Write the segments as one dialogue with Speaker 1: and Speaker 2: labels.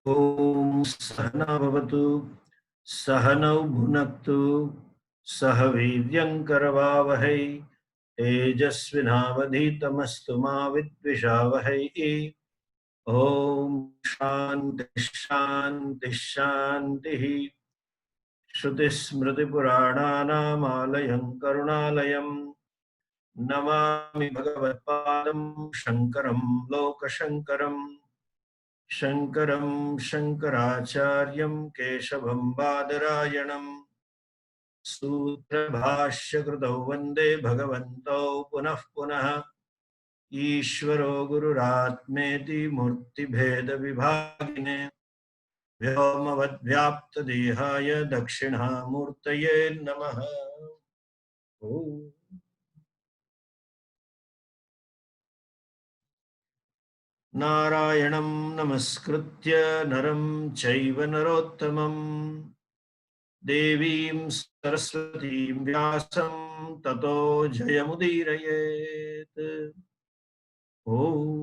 Speaker 1: ओम सहना भवतु सहनौ भुनक्तु सह वीर्यंकरवावहै तेजस्विनावधीतमस्तु मा विद्विषावहै। ओम शांति शांति शांति। श्रुतिस्मृतिपुराणानामालयं करुणालयं नमामि भगवत्पादं शंकरं लोकशंकरम्। शंकरं शंकराचार्यं केशवं बादरायणम् सूत्रभाष्यकृतौ वन्दे भगवन्तौ पुनः पुनः। ईश्वरो गुरुरात्मेति मूर्तिभेदविभागिने व्योमवद्व्याप्तदेहाय दक्षिणामूर्तये नमः। ओम। नारायणं नमस्कृत्य नरं चैव नरोत्तमम् देवीं सरस्वतीं व्यासं ततो जयमुदीरयेत्। ओम।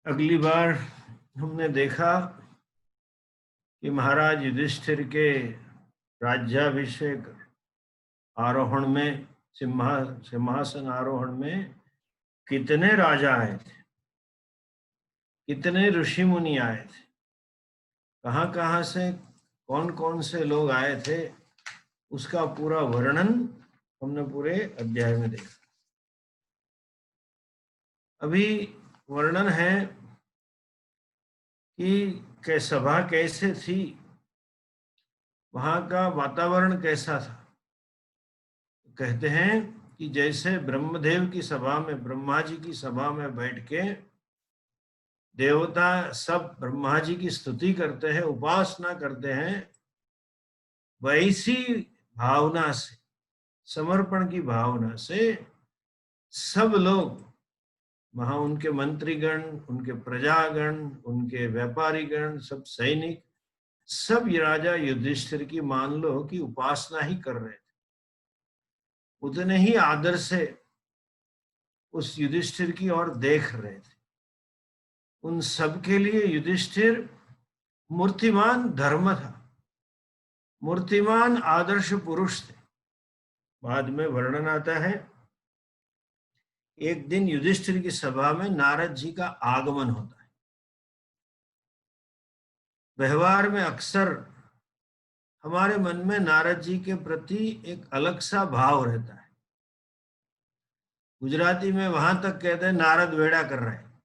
Speaker 1: अगली बार हमने देखा कि महाराज युधिष्ठिर के राज्याभिषेक आरोहण में सिंहासन आरोहण में कितने राजा आए थे, कितने ऋषि मुनि आए थे, कहां कहां से कौन कौन से लोग आए थे, उसका पूरा वर्णन हमने पूरे अध्याय में देखा। अभी वर्णन है कि सभा कैसे थी, वहां का वातावरण कैसा था। कहते हैं कि जैसे ब्रह्मदेव की सभा में, ब्रह्मा जी की सभा में बैठ के देवता सब ब्रह्मा जी की स्तुति करते हैं, उपासना करते हैं, वैसी भावना से, समर्पण की भावना से सब लोग वहां, उनके मंत्रीगण, उनके प्रजागण, उनके व्यापारीगण, सब सैनिक, सब ये राजा युधिष्ठिर की मान लो कि उपासना ही कर रहे थे। उतने ही आदर से उस युधिष्ठिर की ओर देख रहे थे। उन सब के लिए युधिष्ठिर मूर्तिमान धर्म था, मूर्तिमान आदर्श पुरुष थे। बाद में वर्णन आता है, एक दिन युधिष्ठिर की सभा में नारद जी का आगमन होता है। व्यवहार में अक्सर हमारे मन में नारद जी के प्रति एक अलग सा भाव रहता है। गुजराती में वहां तक कहते हैं नारद वेड़ा कर रहे हैं,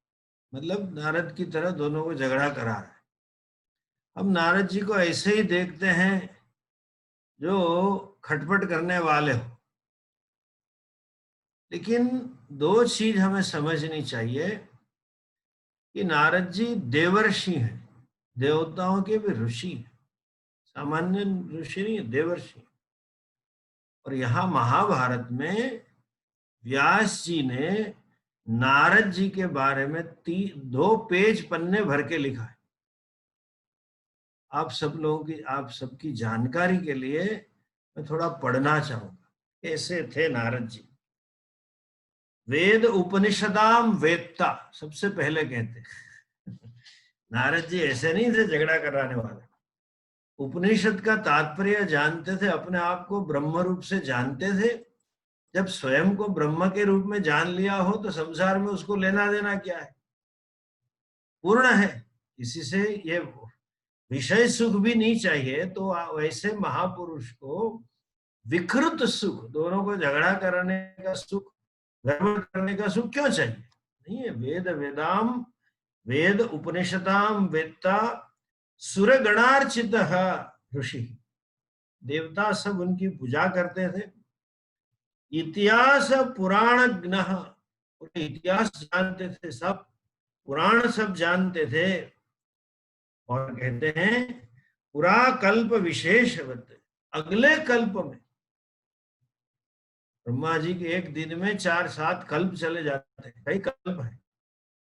Speaker 1: मतलब नारद की तरह दोनों को झगड़ा करा रहा है। हम नारद जी को ऐसे ही देखते हैं जो खटपट करने वाले हो। लेकिन दो चीज हमें समझनी चाहिए कि नारद जी देवर्षि हैं, देवताओं के भी ऋषि हैं, सामान्य ऋषि नहीं, देवर्षि। और यहाँ महाभारत में व्यास जी ने नारद जी के बारे में 2 पेज पन्ने भर के लिखा है। आप सब लोगों की, आप सबकी जानकारी के लिए मैं थोड़ा पढ़ना चाहूंगा। ऐसे थे नारद जी। वेद उपनिषदाम वेत्ता, सबसे पहले कहते नारद जी ऐसे नहीं थे झगड़ा कराने वाले। उपनिषद का तात्पर्य जानते थे, अपने आप को ब्रह्म रूप से जानते थे। जब स्वयं को ब्रह्म के रूप में जान लिया हो तो संसार में उसको लेना देना क्या है, पूर्ण है। किसी से ये विषय सुख भी नहीं चाहिए, तो वैसे महापुरुष को विकृत सुख, दोनों को झगड़ा करने का सुख, गड़बड़ करने का सुख क्यों चाहिए? नहीं है। वेद वेदाम, वेद उपनिषदाम वेत्ता सुरगणार्चित ऋषि, देवता सब उनकी पूजा करते थे। इतिहास पुराणज्ञ, इतिहास जानते थे सब, पुराण सब जानते थे। और कहते हैं पुरा कल्प विशेषवत, अगले कल्प में, ब्रह्मा जी के एक दिन में 4-7 कल्प चले जाते हैं, कई कल्प है,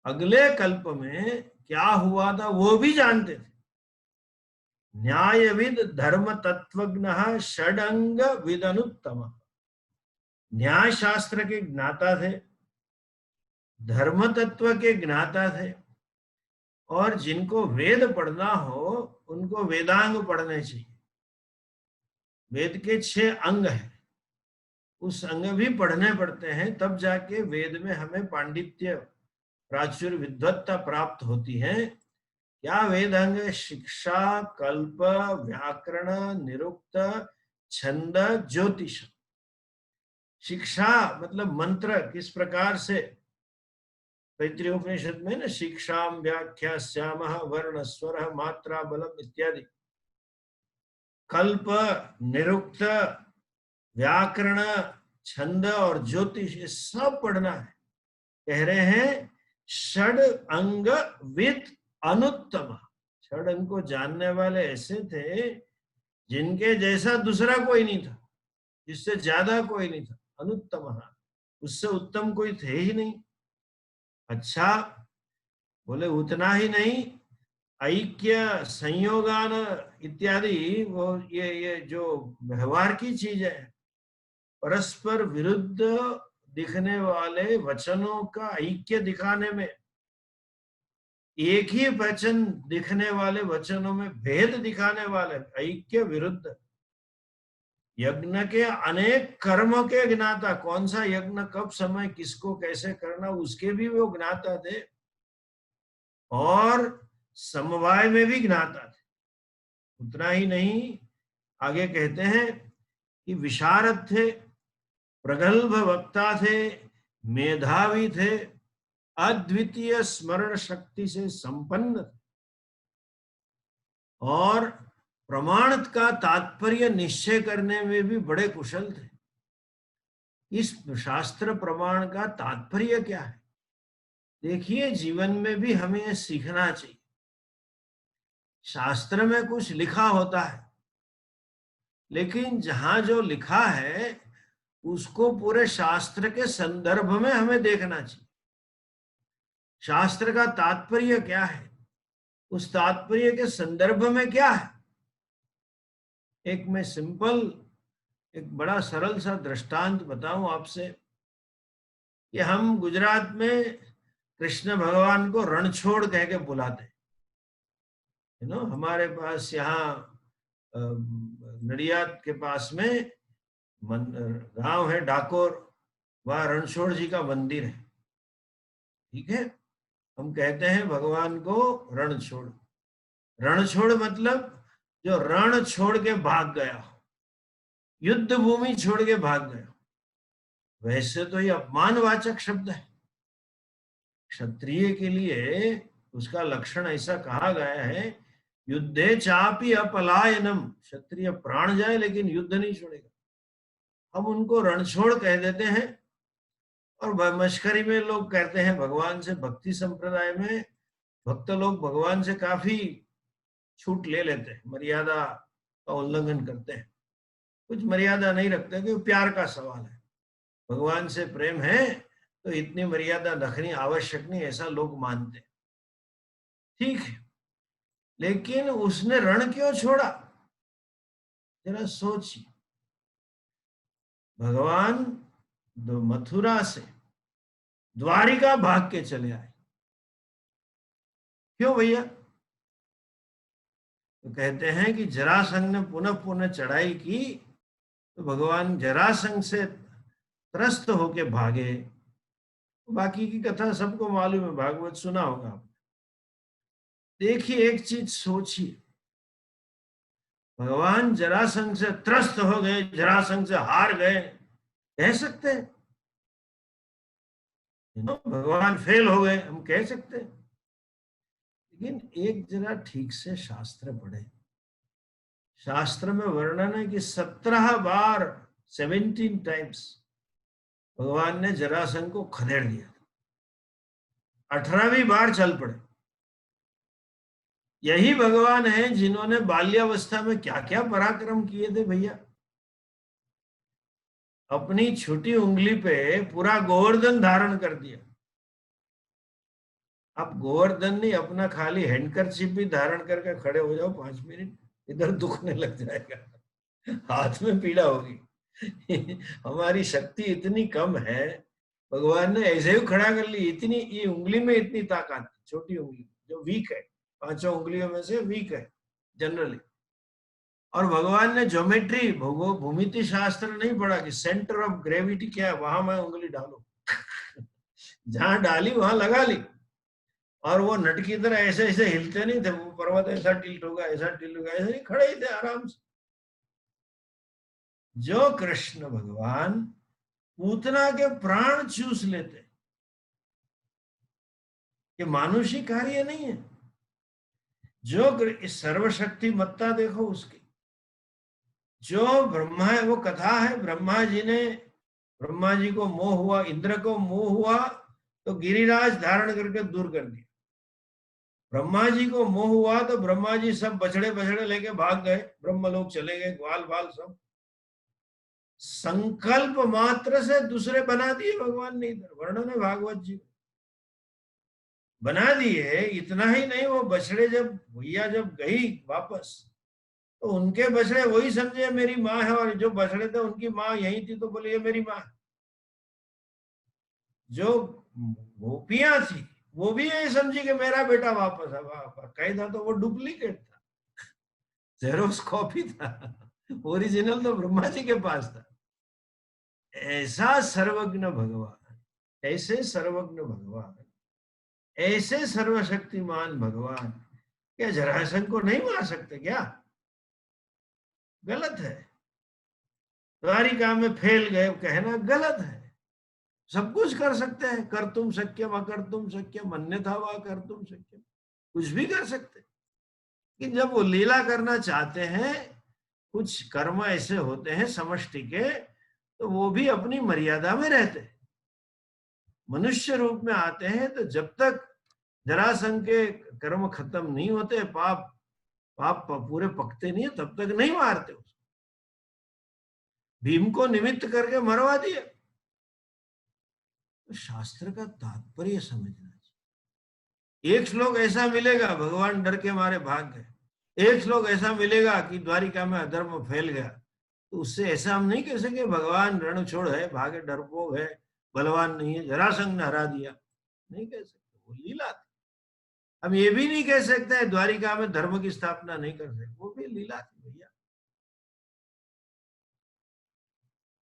Speaker 1: अगले कल्प में क्या हुआ था वो भी जानते थे। न्यायविद धर्म तत्वज्ञ षडंग विदनुत्तम, न्याय शास्त्र के ज्ञाता थे, धर्म तत्व के ज्ञाता थे, और जिनको वेद पढ़ना हो उनको वेदांग पढ़ने चाहिए। वेद के 6 अंग हैं, उस अंग भी पढ़ने पड़ते हैं, तब जाके वेद में हमें पांडित्य, प्राचुर्य, विद्वत्ता प्राप्त होती है। क्या वेद अंग? शिक्षा, कल्प, व्याकरण, निरुक्त, छंद, ज्योतिष। शिक्षा मतलब मंत्र, किस प्रकार से, तैत्तिरीय उपनिषद में ना, शिक्षाम व्याख्यास्यामः वर्ण स्वर मात्रा बलम इत्यादि। कल्प, निरुक्त, व्याकरण, छंद और ज्योतिष, ये सब पढ़ना है। कह रहे हैं षड अंग विद अनुत्तम, षड अंग को जानने वाले ऐसे थे जिनके जैसा दूसरा कोई नहीं था, जिससे ज्यादा कोई नहीं था। अनुत्तम, उससे उत्तम कोई थे ही नहीं। अच्छा, बोले उतना ही नहीं, ऐक्य, संयोगान इत्यादि, वो ये जो व्यवहार की चीज है, परस्पर विरुद्ध दिखने वाले वचनों का ऐक्य दिखाने में, एक ही वचन दिखने वाले वचनों में भेद दिखाने वाले, ऐक्य विरुद्ध। यज्ञ के अनेक कर्मों के ज्ञाता, कौन सा यज्ञ कब समय किसको कैसे करना, उसके भी वो ज्ञाता थे, और समवाय में भी ज्ञाता थे। उतना ही नहीं, आगे कहते हैं कि विशारद थे, प्रगल्भ वक्ता थे, मेधावी थे, अद्वितीय स्मरण शक्ति से संपन्न, और प्रमाण का तात्पर्य निश्चय करने में भी बड़े कुशल थे। इस शास्त्र प्रमाण का तात्पर्य क्या है? देखिए, जीवन में भी हमें सीखना चाहिए। शास्त्र में कुछ लिखा होता है, लेकिन जहां जो लिखा है उसको पूरे शास्त्र के संदर्भ में हमें देखना चाहिए। शास्त्र का तात्पर्य क्या है, उस तात्पर्य के संदर्भ में क्या है। एक मैं सिंपल, एक बड़ा सरल सा दृष्टांत बताऊं आपसे, कि हम गुजरात में कृष्ण भगवान को रणछोड़ कह के बुलाते हैं। हमारे पास यहाँ नडियाद के पास में गांव है डाकोर, वहां रणछोड़ जी का मंदिर है। ठीक है, हम कहते हैं भगवान को रणछोड़। रणछोड़ मतलब जो रण छोड़ के भाग गया हो, युद्ध भूमि छोड़ के भाग गया। वैसे तो ये अपमानवाचक शब्द है। क्षत्रिय के लिए उसका लक्षण ऐसा कहा गया है, युद्धे चापि अपलायनम, क्षत्रिय प्राण जाए लेकिन युद्ध नहीं छोड़ेगा। हम उनको रणछोड़ कह देते हैं, और मश्करी में लोग कहते हैं भगवान से, भक्ति संप्रदाय में भक्त लोग भगवान से काफी छूट ले लेते हैं, मर्यादा का उल्लंघन करते हैं, कुछ मर्यादा नहीं रखते, क्योंकि प्यार का सवाल है। भगवान से प्रेम है तो इतनी मर्यादा रखनी आवश्यक नहीं, ऐसा लोग मानते हैं। ठीक है, लेकिन उसने रण क्यों छोड़ा, जरा सोचिए। भगवान मथुरा से द्वारिका भाग के चले आए, क्यों भैया? तो कहते हैं कि जरासंध ने पुनः पुनः चढ़ाई की, तो भगवान जरासंध से त्रस्त होके भागे। बाकी की कथा सबको मालूम है, भागवत सुना होगा। देखिए, एक चीज सोचिए, भगवान जरासंध से त्रस्त हो गए, जरासंध से हार गए, कह सकते हैं? भगवान फेल हो गए, हम कह सकते हैं? लेकिन एक जरा ठीक से शास्त्र पढ़े। शास्त्र में वर्णन है कि 17 बार, 17 टाइम्स भगवान ने जरासंध को खदेड़ दिया, 18वीं बार चल पड़े। यही भगवान हैं जिन्होंने बाल्यावस्था में क्या क्या पराक्रम किए थे भैया। अपनी छोटी उंगली पे पूरा गोवर्धन धारण कर दिया। आप गोवर्धन नहीं, अपना खाली हैंडकरचिप भी धारण करके खड़े हो जाओ 5 मिनट, इधर दुखने लग जाएगा, हाथ में पीड़ा होगी। हमारी शक्ति इतनी कम है, भगवान ने ऐसे ही खड़ा कर ली। इतनी, ये उंगली में इतनी ताकत, छोटी उंगली जो वीक है, 5 उंगलियों में से वीक है जनरली। और भगवान ने ज्योमेट्री, भूमिति शास्त्र नहीं पढ़ा कि सेंटर ऑफ ग्रेविटी क्या है, वहां मैं उंगली डालू। जहां डाली वहां लगा ली। और वो नट की तरह ऐसे ऐसे हिलते नहीं थे, वो पर्वत ऐसा टिल्ट होगा, ऐसा टिल्ट होगा, ऐसे नहीं, खड़े ही थे आराम से। जो कृष्ण भगवान पूतना के प्राण चूस लेते, ये मानुषी कार्य नहीं है। जो सर्वशक्ति मत्ता देखो उसकी, जो ब्रह्मा है, वो कथा है, ब्रह्मा जी को मोह हुआ, इंद्र को मोह हुआ तो गिरिराज धारण करके दूर कर दिया। ब्रह्मा जी को मोह हुआ तो ब्रह्मा जी सब बछड़े बछड़े लेके भाग गए, ब्रह्मलोक चले गए, ग्वाल बाल सब। संकल्प मात्र से दूसरे बना दिए भगवान ने, इधर वर्णन है भागवत जी बना दिए। इतना ही नहीं, वो बछड़े जब भैया जब गई वापस, तो उनके बछड़े वही समझे मेरी माँ है, और जो बछड़े थे उनकी माँ यही थी तो बोले ये मेरी माँ। जो गोपियां थी वो भी यही समझी कि मेरा बेटा वापस है। कहीं था तो वो डुप्लीकेट था, जेरोक्स कॉपी था, ओरिजिनल तो ब्रह्मा जी के पास था। ऐसा सर्वज्ञ भगवान, ऐसे सर्वज्ञ भगवान, ऐसे सर्वशक्तिमान भगवान, क्या जरासंध को नहीं मार सकते क्या? गलत है। द्वारिका में फैल गए कहना गलत है। सब कुछ कर सकते हैं, कर तुम शक्यम अकर तुम शक्यम अन्यथा वा कर तुम शक्यम, कुछ भी कर सकते। कि जब वो लीला करना चाहते हैं, कुछ कर्म ऐसे होते हैं समष्टि के, तो वो भी अपनी मर्यादा में रहते। मनुष्य रूप में आते हैं तो जब तक जरासंध के कर्म खत्म नहीं होते, पाप पाप पूरे पकते नहीं है, तब तक नहीं मारते उसको। भीम को निमित्त करके मरवा दिया। तो शास्त्र का तात्पर्य समझना चाहिए। एक श्लोक ऐसा मिलेगा भगवान डर के मारे भाग गए, एक श्लोक ऐसा मिलेगा कि द्वारिका में अधर्म फैल गया, तो उससे ऐसा हम नहीं कह सके भगवान रणछोड़ है, भागे, डरपोक है, बलवान नहीं है, जरासंध ने हरा दिया, नहीं कह सकते, वो लीला थी। हम ये भी नहीं कह सकते द्वारिका में धर्म की स्थापना नहीं कर सकते, वो भी लीला थी भैया।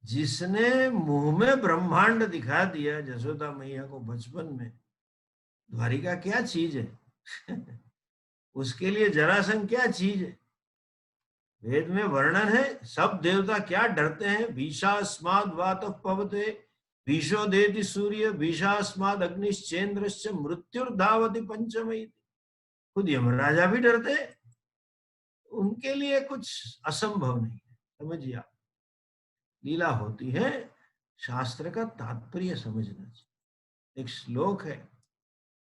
Speaker 1: जिसने मुंह में ब्रह्मांड दिखा दिया जसोदा मैया को बचपन में, द्वारिका क्या चीज है? उसके लिए जरासंध क्या चीज है? वेद में वर्णन है, सब देवता क्या डरते हैं। भीषास्माद वातः पवते भीषो देति सूर्य भीषास्माद अग्निश्चेन्द्रश्च मृत्युर्धावति पंचमयी। खुद यमराजा भी डरते, उनके लिए कुछ असंभव नहीं है। समझिए आप, लीला होती है, शास्त्र का तात्पर्य समझना चाहिए। एक श्लोक है,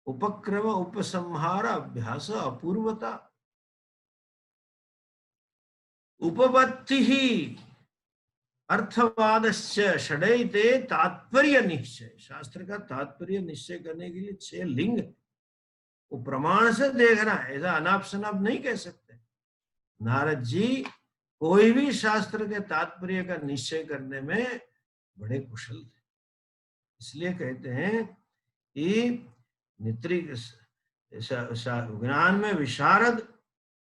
Speaker 1: उपक्रम उपसंहार अभ्यास अपूर्वता उपपत्ति ही अर्थवादस्य षडैते तात्पर्य निश्चय। शास्त्र का तात्पर्य निश्चय करने के लिए 6 लिंग, वो प्रमाण से देखना है, ऐसा अनाप शनाप नहीं कह सकते। नारद जी कोई भी शास्त्र के तात्पर्य का निश्चय करने में बड़े कुशल थे। इसलिए कहते हैं कि नित्री ज्ञान में विशारद,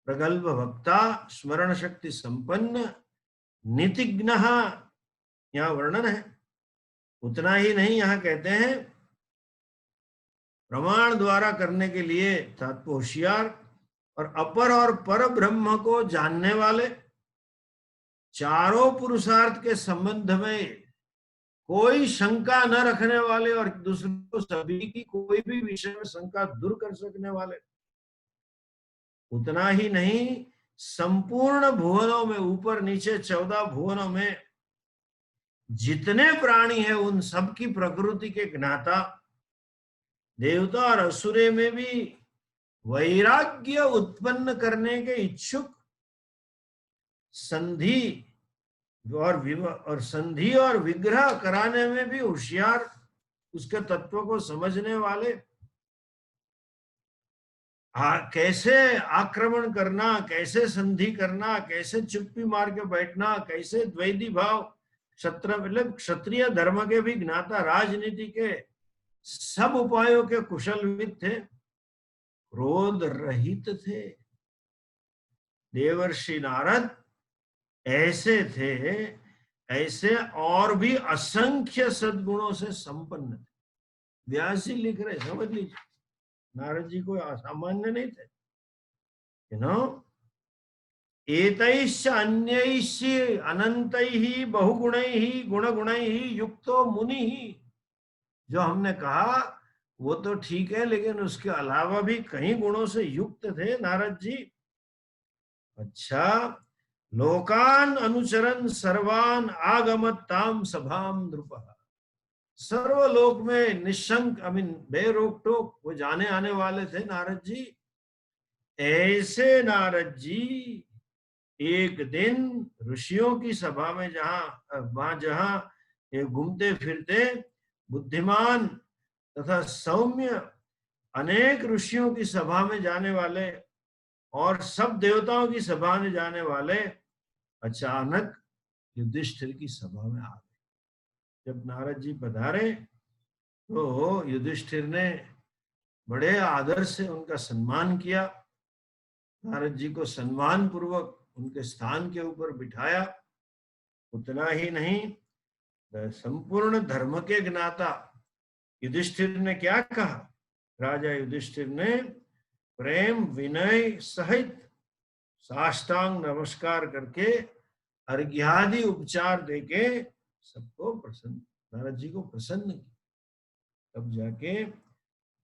Speaker 1: प्रगल्भ वक्ता, स्मरण शक्ति संपन्न, नीतिज्ञ, यहाँ वर्णन है। उतना ही नहीं, यहाँ कहते हैं प्रमाण द्वारा करने के लिए तात्पर्य होशियार, और अपर और पर ब्रह्म को जानने वाले, चारों पुरुषार्थ के संबंध में कोई शंका न रखने वाले, और दूसरों को सभी की कोई भी विषय में शंका दूर कर सकने वाले। उतना ही नहीं, संपूर्ण भुवनों में, ऊपर नीचे 14 भुवनों में जितने प्राणी है उन सब की प्रकृति के ज्ञाता, देवता और असुरे में भी वैराग्य उत्पन्न करने के इच्छुक, संधि और संधि और विग्रह कराने में भी होशियार, उसके तत्व को समझने वाले, कैसे आक्रमण करना, कैसे संधि करना, कैसे चुप्पी मार के बैठना, कैसे द्वैधी भाव, मतलब क्षत्रिय धर्म के भी ज्ञाता, राजनीति के सब उपायों के कुशलविद थे, क्रोध रहित थे। देवर्षि नारद ऐसे थे, ऐसे और भी असंख्य सद्गुणों से संपन्न थे। व्यास जी लिख रहे, समझ लीजिए, नारद जी कोई असामान्य नहीं थे। एतैश्च अन्यैश्च अनंतैः बहुगुणैः गुणगुणैः युक्तो मुनिः, जो हमने कहा वो तो ठीक है, लेकिन उसके अलावा भी कई गुणों से युक्त थे नारद जी। अच्छा, लोकान अनुचरन सर्वान आगमत ताम सभाम नृपः, सर्वलोक में निशंक बेरोक टोक वो जाने आने वाले थे नारद जी। ऐसे नारद जी एक दिन ऋषियों की सभा में, जहां घूमते फिरते बुद्धिमान तथा सौम्य अनेक ऋषियों की सभा में जाने वाले और सब देवताओं की सभा में जाने वाले अचानक युधिष्ठिर की सभा में आ गए। जब नारद जी पधारे तो युधिष्ठिर ने बड़े आदर से उनका सम्मान किया, नारद जी को सम्मान पूर्वक उनके स्थान के ऊपर बिठाया। उतना ही नहीं, संपूर्ण धर्म के ज्ञाता युधिष्ठिर ने क्या कहा, राजा युधिष्ठिर ने प्रेम विनय सहित साष्टांग नमस्कार करके अर्घ्यादि उपचार देके सबको प्रसन्न, नारद जी को प्रसन्न किया। तब जाके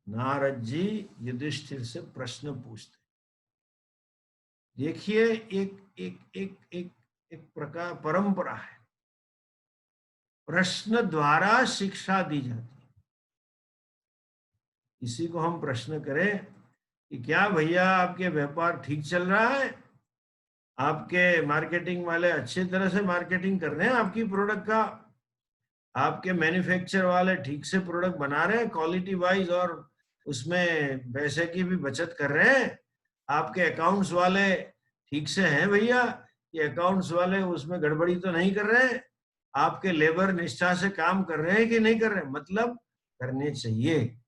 Speaker 1: नारद जी युधिष्ठिर से प्रश्न पूछते। देखिए, एक एक एक एक एक प्रकार परंपरा है, प्रश्न द्वारा शिक्षा दी जाती है। इसी को हम प्रश्न करें कि क्या भैया आपके व्यापार ठीक चल रहा है, आपके मार्केटिंग वाले अच्छी तरह से मार्केटिंग कर रहे हैं आपकी प्रोडक्ट का, आपके मैन्युफैक्चर वाले ठीक से प्रोडक्ट बना रहे हैं क्वालिटी वाइज और उसमें पैसे की भी बचत कर रहे हैं, आपके अकाउंट्स वाले ठीक से हैं भैया, ये अकाउंट्स वाले उसमें गड़बड़ी तो नहीं कर रहे हैं, आपके लेबर निष्ठा से काम कर रहे हैं कि नहीं कर रहे हैं, मतलब करने चाहिए,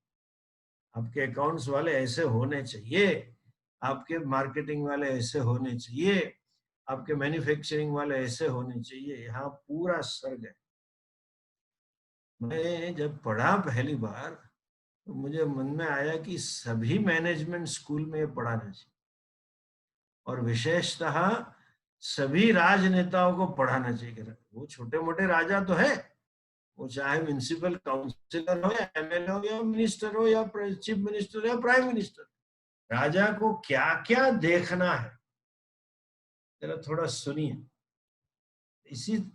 Speaker 1: आपके अकाउंट्स वाले ऐसे होने चाहिए, आपके मार्केटिंग वाले ऐसे होने चाहिए, आपके मैन्युफैक्चरिंग वाले ऐसे होने चाहिए। यहाँ पूरा सर्ग है। मैं जब पढ़ा पहली बार तो मुझे मन में आया कि सभी मैनेजमेंट स्कूल में ये पढ़ाना चाहिए और विशेषतः सभी राजनेताओं को पढ़ाना चाहिए। वो छोटे मोटे राजा तो है, वो चाहे म्युनिसिपल काउंसिलर हो या एमएलए हो या मिनिस्टर हो या चीफ मिनिस्टर या प्राइम मिनिस्टर, राजा को क्या क्या देखना है जरा थोड़ा सुनिए।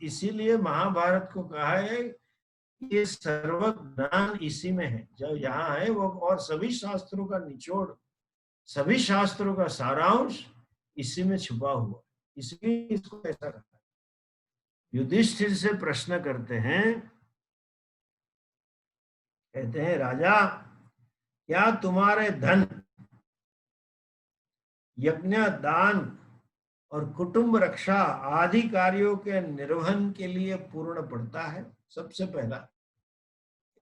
Speaker 1: इसीलिए महाभारत को कहा है ये सर्व ज्ञान इसी में है, जो यहाँ है वो, और सभी शास्त्रों का निचोड़, सभी शास्त्रों का सारांश इसी में छुपा हुआ, इसलिए इसको ऐसा कहा। युधिष्ठिर से प्रश्न करते हैं, कहते हैं राजा, क्या तुम्हारे धन, यज्ञ, दान और कुटुंब रक्षा आदि कार्यों के निर्वहन के लिए पूर्ण पड़ता है? सबसे पहला,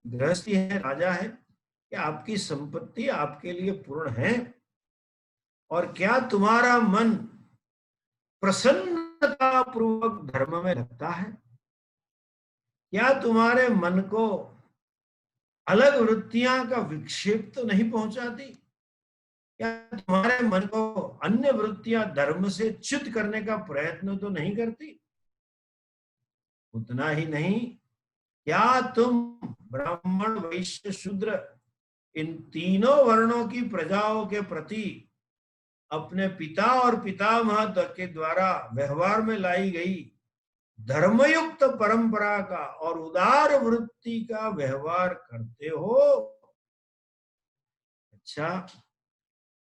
Speaker 1: गृहस्थी है, राजा है, क्या आपकी संपत्ति आपके लिए पूर्ण है? और क्या तुम्हारा मन प्रसन्नता पूर्वक धर्म में लगता है? क्या तुम्हारे मन को अलग वृत्तियां का विक्षेप तो नहीं पहुंचाती? क्या तुम्हारे मन को अन्य वृत्तियां धर्म से च्युत करने का प्रयत्न तो नहीं करती? उतना ही नहीं, क्या तुम ब्राह्मण, वैश्य, शूद्र इन तीनों वर्णों की प्रजाओं के प्रति अपने पिता और पितामह के द्वारा व्यवहार में लाई गई धर्मयुक्त परंपरा का और उदार वृत्ति का व्यवहार करते हो। अच्छा,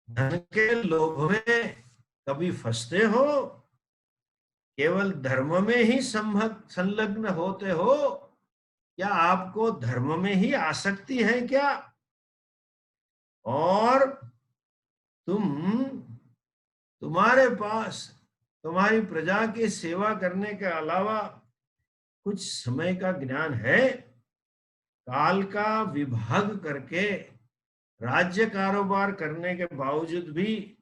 Speaker 1: धन के लोभ में कभी फंसते हो? केवल धर्म में ही संलग्न होते हो, या आपको धर्म में ही आसक्ति है क्या? और तुम्हारे पास तुम्हारी प्रजा की सेवा करने के अलावा कुछ समय का ज्ञान है? काल का विभाग करके राज्य कारोबार करने के बावजूद भी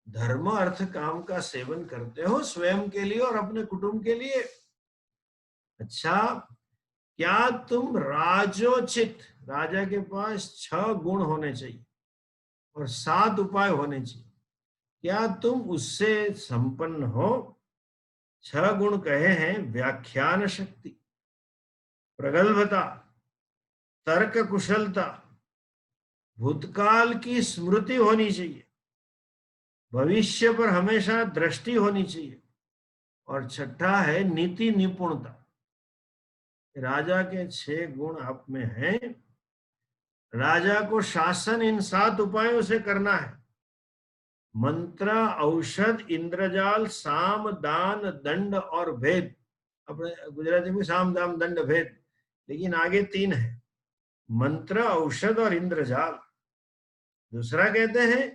Speaker 1: धर्म अर्थ काम का सेवन करते हो, स्वयं के लिए और अपने कुटुंब के लिए। अच्छा, क्या तुम राजोचित, राजा के पास 6 गुण होने चाहिए और 7 उपाय होने चाहिए, क्या तुम उससे संपन्न हो? 6 गुण कहे हैं: व्याख्यान शक्ति, प्रगल्भता, तर्क कुशलता, भूतकाल की स्मृति होनी चाहिए, भविष्य पर हमेशा दृष्टि होनी चाहिए, और छठा है नीति निपुणता। राजा के 6 गुण आप में हैं। राजा को शासन इन 7 उपायों से करना है: मंत्र, औषध, इंद्रजाल, साम, दान, दंड और भेद। अपने गुजराती में साम, दाम, दंड, भेद, लेकिन आगे 3 है: मंत्र, औषध और इंद्रजाल। दूसरा कहते हैं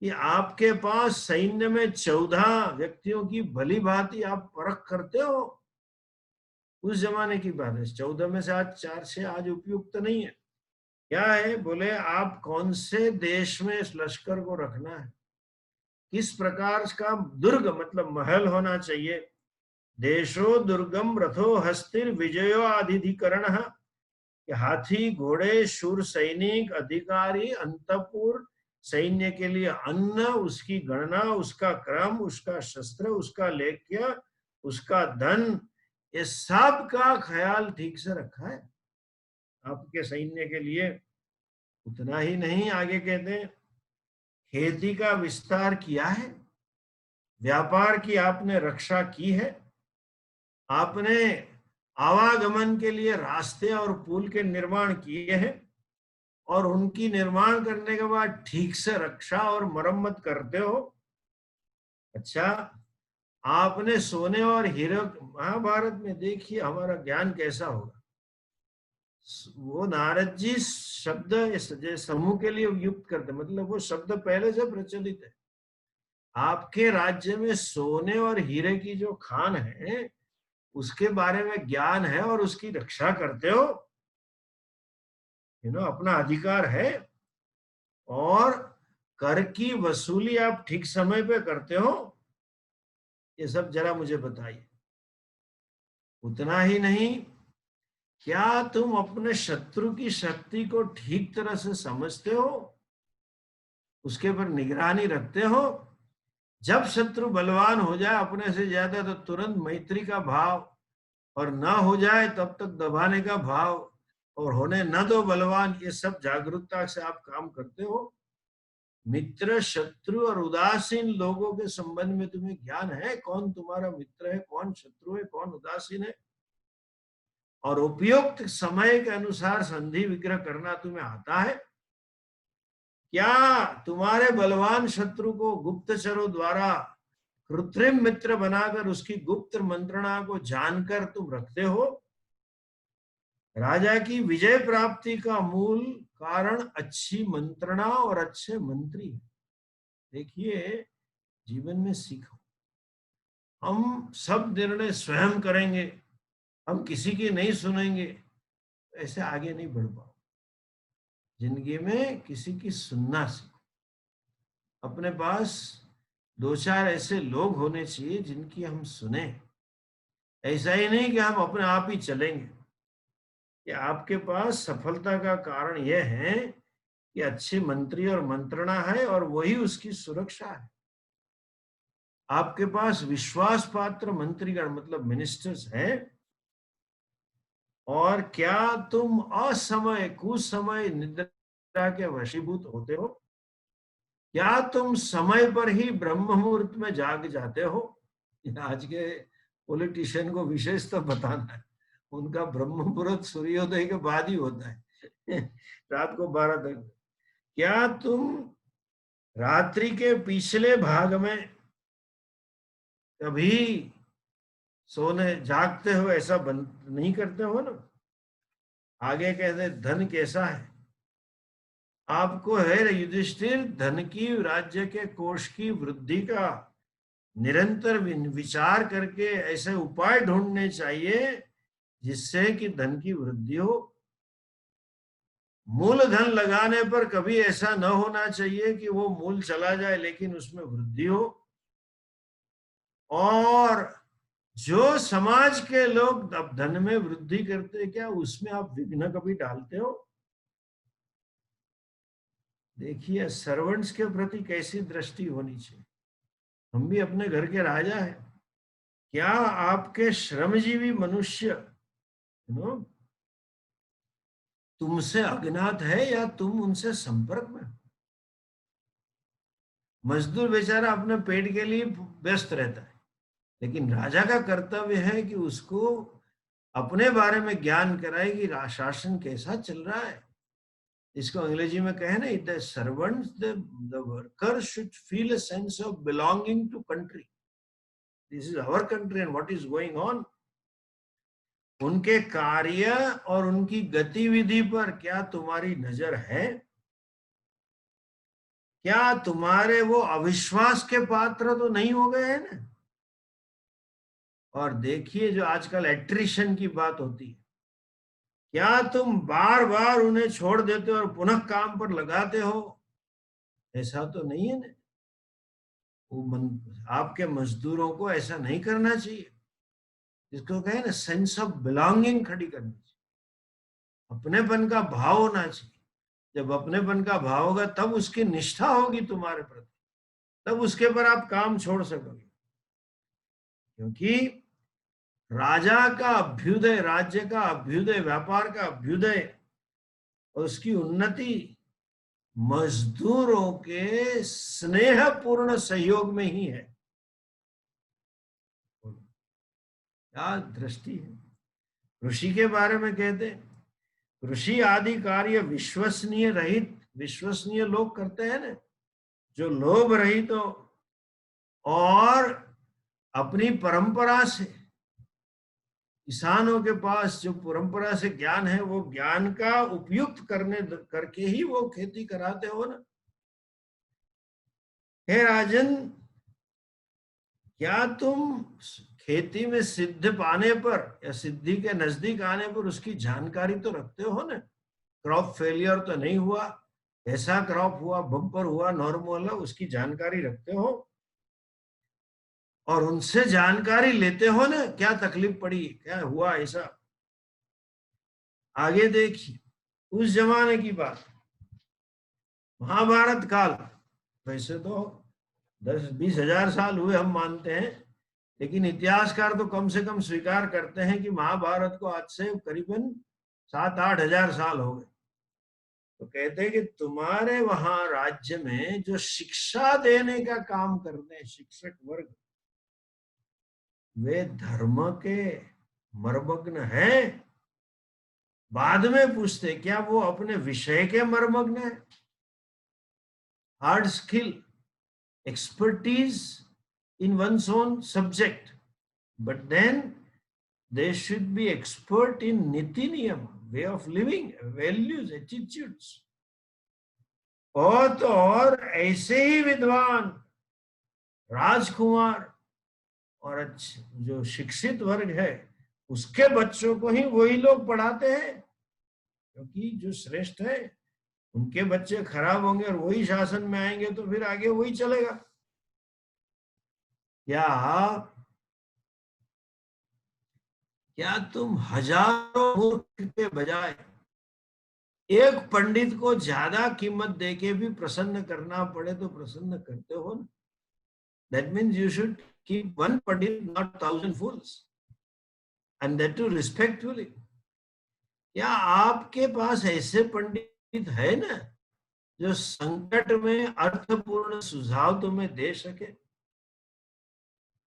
Speaker 1: कि आपके पास सैन्य में 14 व्यक्तियों की भली भांति आप परख करते हो। उस जमाने की बात है, 14 में से आज 4-6 आज उपयुक्त नहीं है। क्या है? बोले आप कौन से देश में इस लश्कर को रखना है, किस प्रकार का दुर्ग मतलब महल होना चाहिए। देशो दुर्गम रथो हस्तिर विजयो आधिधिकरण, हाथी, घोड़े, शूर सैनिक, अधिकारी, अंतपुर, सैन्य के लिए अन्न, उसकी गणना, उसका क्रम, उसका शस्त्र, उसका लेख्य, उसका धन, ये सब का ख्याल ठीक से रखा है आपके सैन्य के लिए। उतना ही नहीं, आगे कहते हैं खेती का विस्तार किया है, व्यापार की आपने रक्षा की है, आपने आवागमन के लिए रास्ते और पुल के निर्माण किए हैं, और उनकी निर्माण करने के बाद ठीक से रक्षा और मरम्मत करते हो। अच्छा, आपने सोने और हीरे, महाभारत में देखिए हमारा ज्ञान कैसा होगा। वो नारद जी शब्द समूह के लिए युक्त करते, मतलब वो शब्द पहले से प्रचलित है। आपके राज्य में सोने और हीरे की जो खान है उसके बारे में ज्ञान है और उसकी रक्षा करते हो, अपना अधिकार है। और कर की वसूली आप ठीक समय पे करते हो, ये सब जरा मुझे बताइए। उतना ही नहीं, क्या तुम अपने शत्रु की शक्ति को ठीक तरह से समझते हो, उसके पर निगरानी रखते हो? जब शत्रु बलवान हो जाए अपने से ज्यादा तो तुरंत मैत्री का भाव, और ना हो जाए तब तक दबाने का भाव, और होने न दो बलवान, ये सब जागरूकता से आप काम करते हो। मित्र, शत्रु और उदासीन लोगों के संबंध में तुम्हें ज्ञान है, कौन तुम्हारा मित्र है, कौन शत्रु है, कौन उदासीन है, और उपयुक्त समय के अनुसार संधि विग्रह करना तुम्हें आता है? क्या तुम्हारे बलवान शत्रु को गुप्तचरों द्वारा कृत्रिम मित्र बनाकर उसकी गुप्त मंत्रणा को जानकर तुम रखते हो? राजा की विजय प्राप्ति का मूल कारण अच्छी मंत्रणा और अच्छे मंत्री है। देखिए, जीवन में सीखो, हम सब निर्णय स्वयं करेंगे, हम किसी की नहीं सुनेंगे, ऐसे आगे नहीं बढ़ पाओ। जिंदगी में किसी की सुनना सीखो। अपने पास 2-4 ऐसे लोग होने चाहिए जिनकी हम सुने। ऐसा ही नहीं कि हम अपने आप ही चलेंगे। कि आपके पास सफलता का कारण यह है कि अच्छे मंत्री और मंत्रणा है, और वही उसकी सुरक्षा है। आपके पास विश्वास पात्र मंत्रीगण मतलब मिनिस्टर्स हैं, और क्या तुम असमय कुसमय निद्रा के वशीभूत होते हो? क्या तुम समय पर ही ब्रह्म मुहूर्त में जाग जाते हो? आज के पॉलिटिशियन को विशेष तो बताना है, उनका ब्रह्म मुहूर्त सूर्योदय के बाद ही होता है रात को 12 तक। क्या तुम रात्रि के पिछले भाग में कभी सोने जागते हो, ऐसा बंद नहीं करते हो ना? आगे कहते धन कैसा है आपको है युधिष्ठिर, धन की, राज्य के कोष की वृद्धि का निरंतर विचार करके ऐसे उपाय ढूंढने चाहिए जिससे कि धन की वृद्धि हो। मूल धन लगाने पर कभी ऐसा न होना चाहिए कि वो मूल चला जाए लेकिन उसमें वृद्धि हो। और जो समाज के लोग अब धन में वृद्धि करते, क्या उसमें आप विघ्न कभी डालते हो? देखिए सर्वेंट्स के प्रति कैसी दृष्टि होनी चाहिए। हम भी अपने घर के राजा हैं। क्या आपके श्रमजीवी मनुष्य तुमसे अज्ञात है या तुम उनसे संपर्क में? मजदूर बेचारा अपने पेट के लिए व्यस्त रहता है, लेकिन राजा का कर्तव्य है कि उसको अपने बारे में ज्ञान कराए कि शासन कैसा चल रहा है। इसको अंग्रेजी में कहे ना, the servants the worker should feel a sense of belonging to country. This is our country and what is going on. उनके कार्य और उनकी गतिविधि पर क्या तुम्हारी नजर है? क्या तुम्हारे वो अविश्वास के पात्र तो नहीं हो गए हैं ना? और देखिए जो आजकल एट्रिशन की बात होती है, क्या तुम बार बार उन्हें छोड़ देते हो और पुनः काम पर लगाते हो? ऐसा तो नहीं है ना। आपके मजदूरों को ऐसा नहीं करना चाहिए। जिसको कहे ना सेंस ऑफ बिलोंगिंग खड़ी करनी चाहिए, अपनेपन का भाव होना चाहिए। जब अपनेपन का भाव होगा तब उसकी निष्ठा होगी तुम्हारे प्रति, तब उसके पर आप काम छोड़ सकोगे। क्योंकि राजा का अभ्युदय, राज्य का अभ्युदय, व्यापार का अभ्युदय और उसकी उन्नति मजदूरों के स्नेहपूर्ण सहयोग में ही है। क्या दृष्टि है। ऋषि के बारे में कहते हैं ऋषि आदि कार्य विश्वसनीय रहित, विश्वसनीय लोग करते हैं ना, जो लोभ रहित हो और अपनी परंपरा से, किसानों के पास जो परंपरा से ज्ञान है वो ज्ञान का उपयुक्त करके ही वो खेती कराते हो ना। हे राजन, क्या तुम खेती में सिद्ध पाने पर या सिद्धि के नजदीक आने पर उसकी जानकारी तो रखते हो ना? क्रॉप फेलियर तो नहीं हुआ, ऐसा क्रॉप हुआ, बम्पर हुआ, नॉर्मल है, उसकी जानकारी रखते हो और उनसे जानकारी लेते हो ना, क्या तकलीफ पड़ी, क्या हुआ ऐसा। आगे देखिए उस जमाने की बात, महाभारत काल, वैसे तो 10-20 हजार साल हुए हम मानते हैं, लेकिन इतिहासकार तो कम से कम स्वीकार करते हैं कि महाभारत को आज से करीबन 7-8 हजार साल हो गए। तो कहते हैं कि तुम्हारे वहां राज्य में जो शिक्षा देने का काम करते हैं शिक्षक वर्ग, वे धर्म के मर्मग्न है। बाद में पूछते क्या वो अपने विषय के मर्मग्न है? Hard skill, expertise in one's own subject, but then they should be expert in niti niyam, way of living, values, attitudes। और तो और ऐसे ही विद्वान राजकुमार और अच्छे जो शिक्षित वर्ग है उसके बच्चों को ही वही लोग पढ़ाते हैं, क्योंकि जो श्रेष्ठ है उनके बच्चे खराब होंगे और वही शासन में आएंगे तो फिर आगे वही चलेगा। क्या तुम हजारों मूर्ख के बजाय एक पंडित को ज्यादा कीमत देके भी प्रसन्न करना पड़े तो प्रसन्न करते हो ना? That means you should keep one pandit, not 1,000 fools, and that too respectfully। क्या आपके पास ऐसे पंडित है ना जो संकट में अर्थपूर्ण सुझाव तुम्हें दे सके?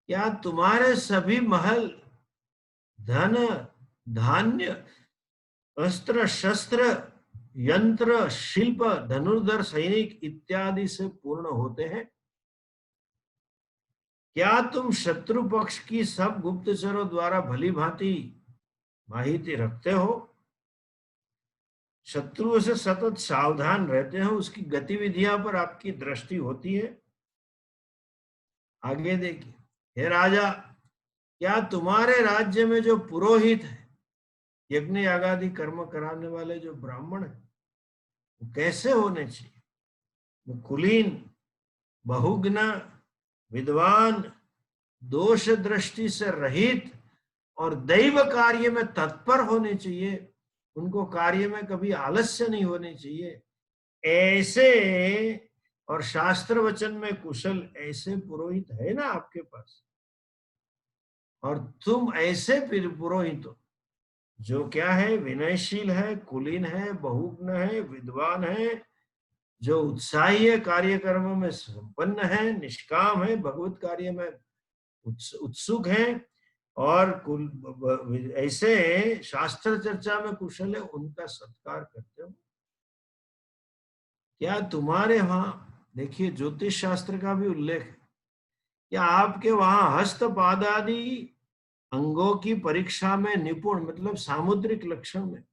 Speaker 1: क्या तुम्हारे सभी महल, धन, धान्य, अस्त्र शस्त्र, यंत्र, शिल्प, धनुर्धर सैनिक इत्यादि से पूर्ण होते हैं? क्या तुम शत्रु पक्ष की सब गुप्तचरों द्वारा भली भांति माहिती रखते हो? शत्रुओं से सतत सावधान रहते हो, उसकी गतिविधियां पर आपकी दृष्टि होती है? आगे देखिए, हे राजा, क्या तुम्हारे राज्य में जो पुरोहित है, यज्ञ यागादि कर्म कराने वाले जो ब्राह्मण है, वो कैसे होने चाहिए? वो कुलीन, बहुज्ञ, विद्वान, दोष दृष्टि से रहित और दैव कार्य में तत्पर होने चाहिए। उनको कार्य में कभी आलस्य नहीं होने चाहिए। ऐसे और शास्त्र वचन में कुशल ऐसे पुरोहित है ना आपके पास, और तुम ऐसे पुरोहित हो जो क्या है, विनयशील है, कुलीन है, बहुज्ञ है, विद्वान है, जो उत्साही है, कार्यक्रमों में संपन्न है, निष्काम है, भगवत कार्य में उत्सुक है, और ऐसे शास्त्र चर्चा में कुशल है, उनका सत्कार करते हो। क्या तुम्हारे वहां, देखिए ज्योतिष शास्त्र का भी उल्लेख है, क्या आपके वहां हस्तपाद आदि अंगों की परीक्षा में निपुण, मतलब सामुद्रिक लक्षण में,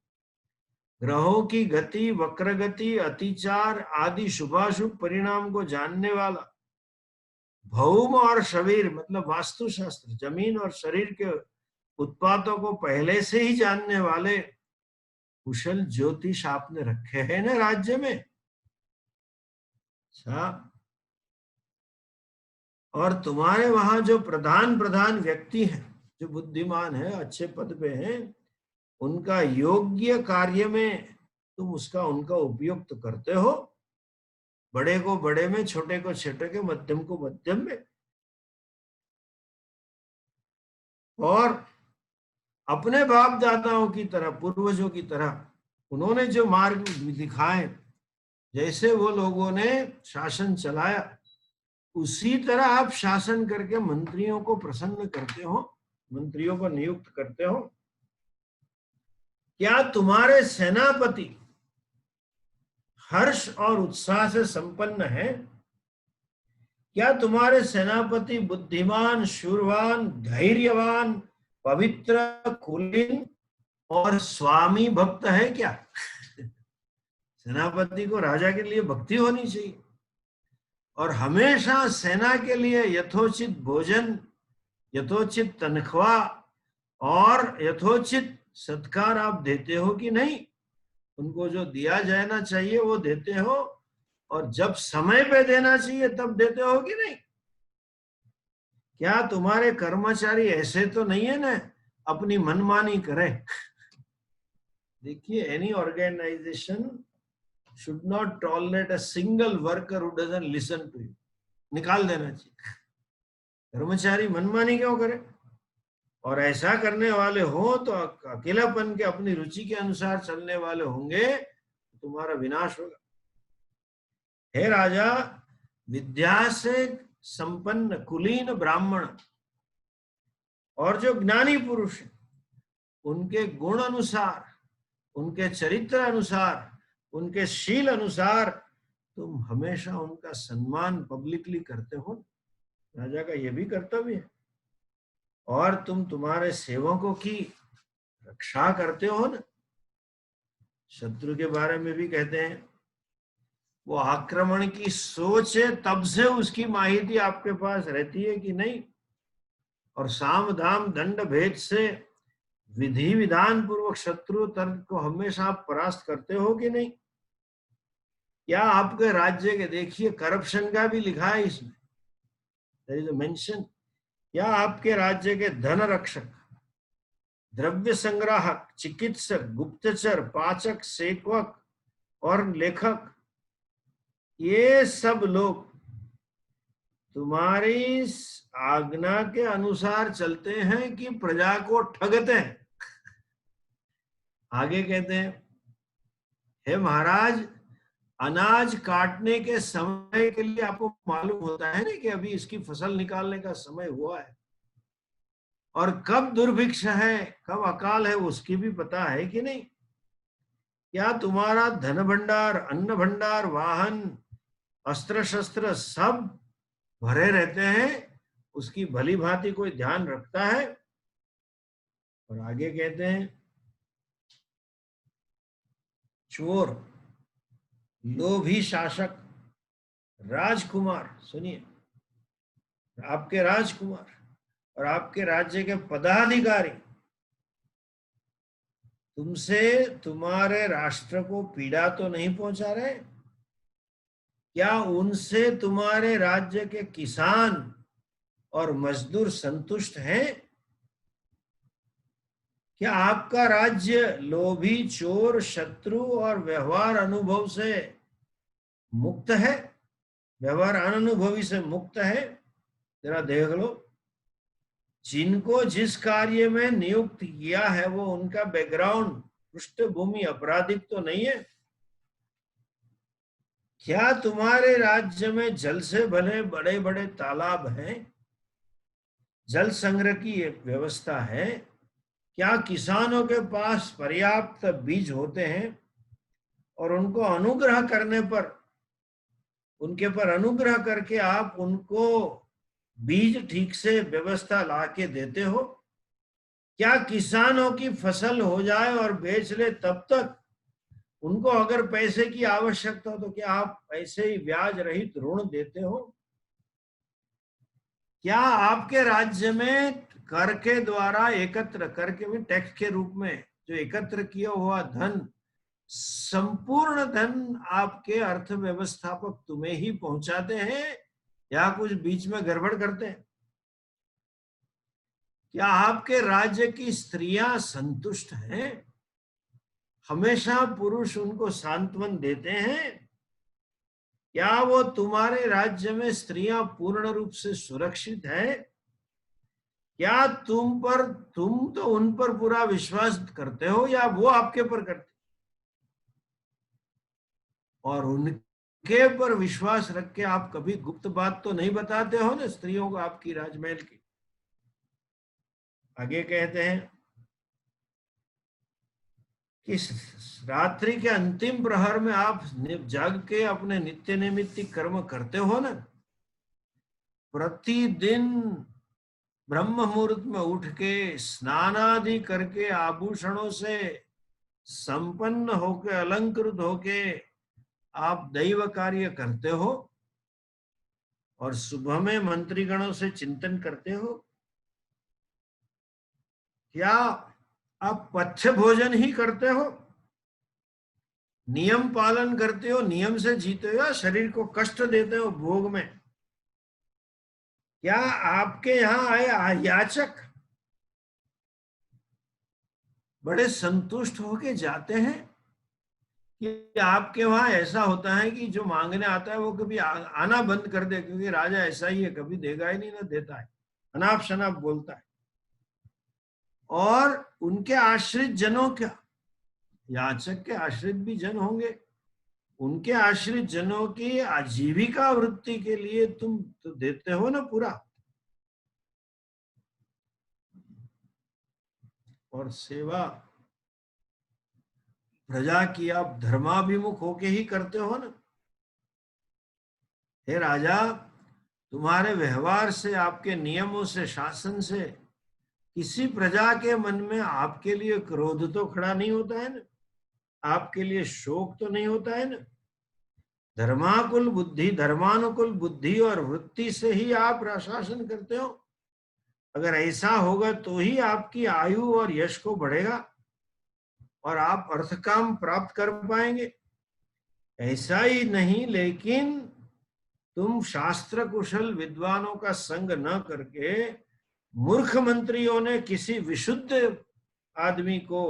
Speaker 1: ग्रहों की गति, वक्र गति, अतिचार आदि शुभाशुभ परिणाम को जानने वाला, भौम और शरीर मतलब वास्तुशास्त्र, जमीन और शरीर के उत्पादों को पहले से ही जानने वाले कुशल ज्योतिष आपने रखे हैं ना राज्य में? अच्छा, और तुम्हारे वहां जो प्रधान प्रधान व्यक्ति हैं, जो बुद्धिमान है, अच्छे पद पे हैं, उनका योग्य कार्य में तुम उसका उनका उपयोग तो करते हो? बड़े को बड़े में, छोटे को छोटे के, मध्यम को मध्यम में, और अपने बाप दादाओं की तरह, पूर्वजों की तरह उन्होंने जो मार्ग दिखाए, जैसे वो लोगों ने शासन चलाया, उसी तरह आप शासन करके मंत्रियों को प्रसन्न करते हो, मंत्रियों को नियुक्त करते हो? क्या तुम्हारे सेनापति हर्ष और उत्साह से संपन्न है? क्या तुम्हारे सेनापति बुद्धिमान, शूरवान, धैर्यवान, पवित्र, कुलीन और स्वामी भक्त है क्या? सेनापति को राजा के लिए भक्ति होनी चाहिए, और हमेशा सेना के लिए यथोचित भोजन, यथोचित तनख्वाह और यथोचित सत्कार आप देते हो कि नहीं? उनको जो दिया जाना चाहिए वो देते हो, और जब समय पे देना चाहिए तब देते हो कि नहीं? क्या तुम्हारे कर्मचारी ऐसे तो नहीं है ना अपनी मनमानी करे? देखिए, any organisation should not tolerate a single worker who doesn't listen to you. निकाल देना चाहिए। कर्मचारी मनमानी क्यों करे? और ऐसा करने वाले हो तो अकेलापन के, अपनी रुचि के अनुसार चलने वाले होंगे, तुम्हारा विनाश होगा। हे राजा, विद्या से संपन्न कुलीन ब्राह्मण और जो ज्ञानी पुरुष है, उनके गुण अनुसार, उनके चरित्र अनुसार, उनके शील अनुसार तुम हमेशा उनका सम्मान पब्लिकली करते हो। राजा का यह भी कर्तव्य है। और तुम तुम्हारे सेवकों की रक्षा करते हो ना। शत्रु के बारे में भी कहते हैं, वो आक्रमण की सोच है तब से उसकी माहिती आपके पास रहती है कि नहीं? और साम दाम दंड भेद से विधि विधान पूर्वक शत्रु तर्क को हमेशा आप परास्त करते हो कि नहीं? क्या आपके राज्य के, देखिए करप्शन का भी लिखा है इसमें, देयर इज अ मेंशन। क्या आपके राज्य के धन रक्षक, द्रव्य संग्राहक, चिकित्सक, गुप्तचर, पाचक, सेवक और लेखक, ये सब लोग तुम्हारी आज्ञा के अनुसार चलते हैं कि प्रजा को ठगते हैं? आगे कहते हैं, हे महाराज, अनाज काटने के समय के लिए आपको मालूम होता है ना कि अभी इसकी फसल निकालने का समय हुआ है, और कब दुर्भिक्ष है, कब अकाल है, उसकी भी पता है कि नहीं? क्या तुम्हारा धन भंडार, अन्न भंडार, वाहन, अस्त्र शस्त्र सब भरे रहते हैं? उसकी भली भांति कोई ध्यान रखता है? और आगे कहते हैं चोर, लोभी शासक, राजकुमार, सुनिए, आपके राजकुमार और आपके राज्य के पदाधिकारी तुमसे तुम्हारे राष्ट्र को पीड़ा तो नहीं पहुंचा रहे? क्या उनसे तुम्हारे राज्य के किसान और मजदूर संतुष्ट हैं? क्या आपका राज्य लोभी, चोर, शत्रु और व्यवहार अनुभव से मुक्त है? व्यवहार अनुभवी से मुक्त है? जरा देख लो, जिनको जिस कार्य में नियुक्त किया है वो उनका बैकग्राउंड, पृष्ठभूमि आपराधिक तो नहीं है? क्या तुम्हारे राज्य में जल से भरे बड़े बड़े तालाब हैं? जल संग्रह की व्यवस्था है? क्या किसानों के पास पर्याप्त बीज होते हैं? और उनको अनुग्रह करने पर, उनके पर अनुग्रह करके आप उनको बीज ठीक से व्यवस्था ला के देते हो? क्या किसानों की फसल हो जाए और बेच ले तब तक उनको अगर पैसे की आवश्यकता हो तो क्या आप ऐसे ही ब्याज रहित ऋण देते हो? क्या आपके राज्य में कर के द्वारा एकत्र करके भी टैक्स के रूप में जो एकत्र किया हुआ धन, संपूर्ण धन आपके अर्थव्यवस्थापक तुम्हें ही पहुंचाते हैं या कुछ बीच में गड़बड़ करते हैं? क्या आपके राज्य की स्त्रियां संतुष्ट हैं? हमेशा पुरुष उनको सांत्वन देते हैं? क्या वो तुम्हारे राज्य में स्त्रियां पूर्ण रूप से सुरक्षित है? क्या तुम तो उन पर पूरा विश्वास करते हो या वो आपके पर करते? और उनके पर विश्वास रख के आप कभी गुप्त बात तो नहीं बताते हो ना स्त्रियों को आपकी राजमहल की? आगे कहते हैं कि रात्रि के अंतिम प्रहर में आप जाग के अपने नित्य नैमित्तिक कर्म करते हो ना? प्रतिदिन ब्रह्म मुहूर्त में उठ के स्नान आदि करके आभूषणों से संपन्न होके, अलंकृत होके आप दैव कार्य करते हो और सुबह में मंत्रीगणों से चिंतन करते हो? क्या आप पथ्य भोजन ही करते हो? नियम पालन करते हो, नियम से जीते हो या शरीर को कष्ट देते हो भोग में? क्या आपके यहां आए याचक बड़े संतुष्ट होके जाते हैं कि आपके वहां ऐसा होता है कि जो मांगने आता है वो कभी आना बंद कर दे, क्योंकि राजा ऐसा ही है, कभी देगा ही नहीं ना देता है, अनाप शनाप बोलता है? और उनके आश्रित जनों, क्या याचक के आश्रित भी जन होंगे, उनके आश्रित जनों की आजीविका वृत्ति के लिए तुम तो देते हो ना पूरा? और सेवा प्रजा की आप धर्माभिमुख होके ही करते हो ना? हे राजा, तुम्हारे व्यवहार से, आपके नियमों से, शासन से किसी प्रजा के मन में आपके लिए क्रोध तो खड़ा नहीं होता है ना? आपके लिए शोक तो नहीं होता है ना? धर्माकुल बुद्धि, धर्मानुकुल बुद्धि और वृत्ति से ही आप शासन करते हो। अगर ऐसा होगा तो ही आपकी आयु और यश को बढ़ेगा और आप अर्थ काम प्राप्त कर पाएंगे। ऐसा ही नहीं, लेकिन तुम शास्त्र कुशल विद्वानों का संग न करके मूर्ख मंत्रियों ने किसी विशुद्ध आदमी को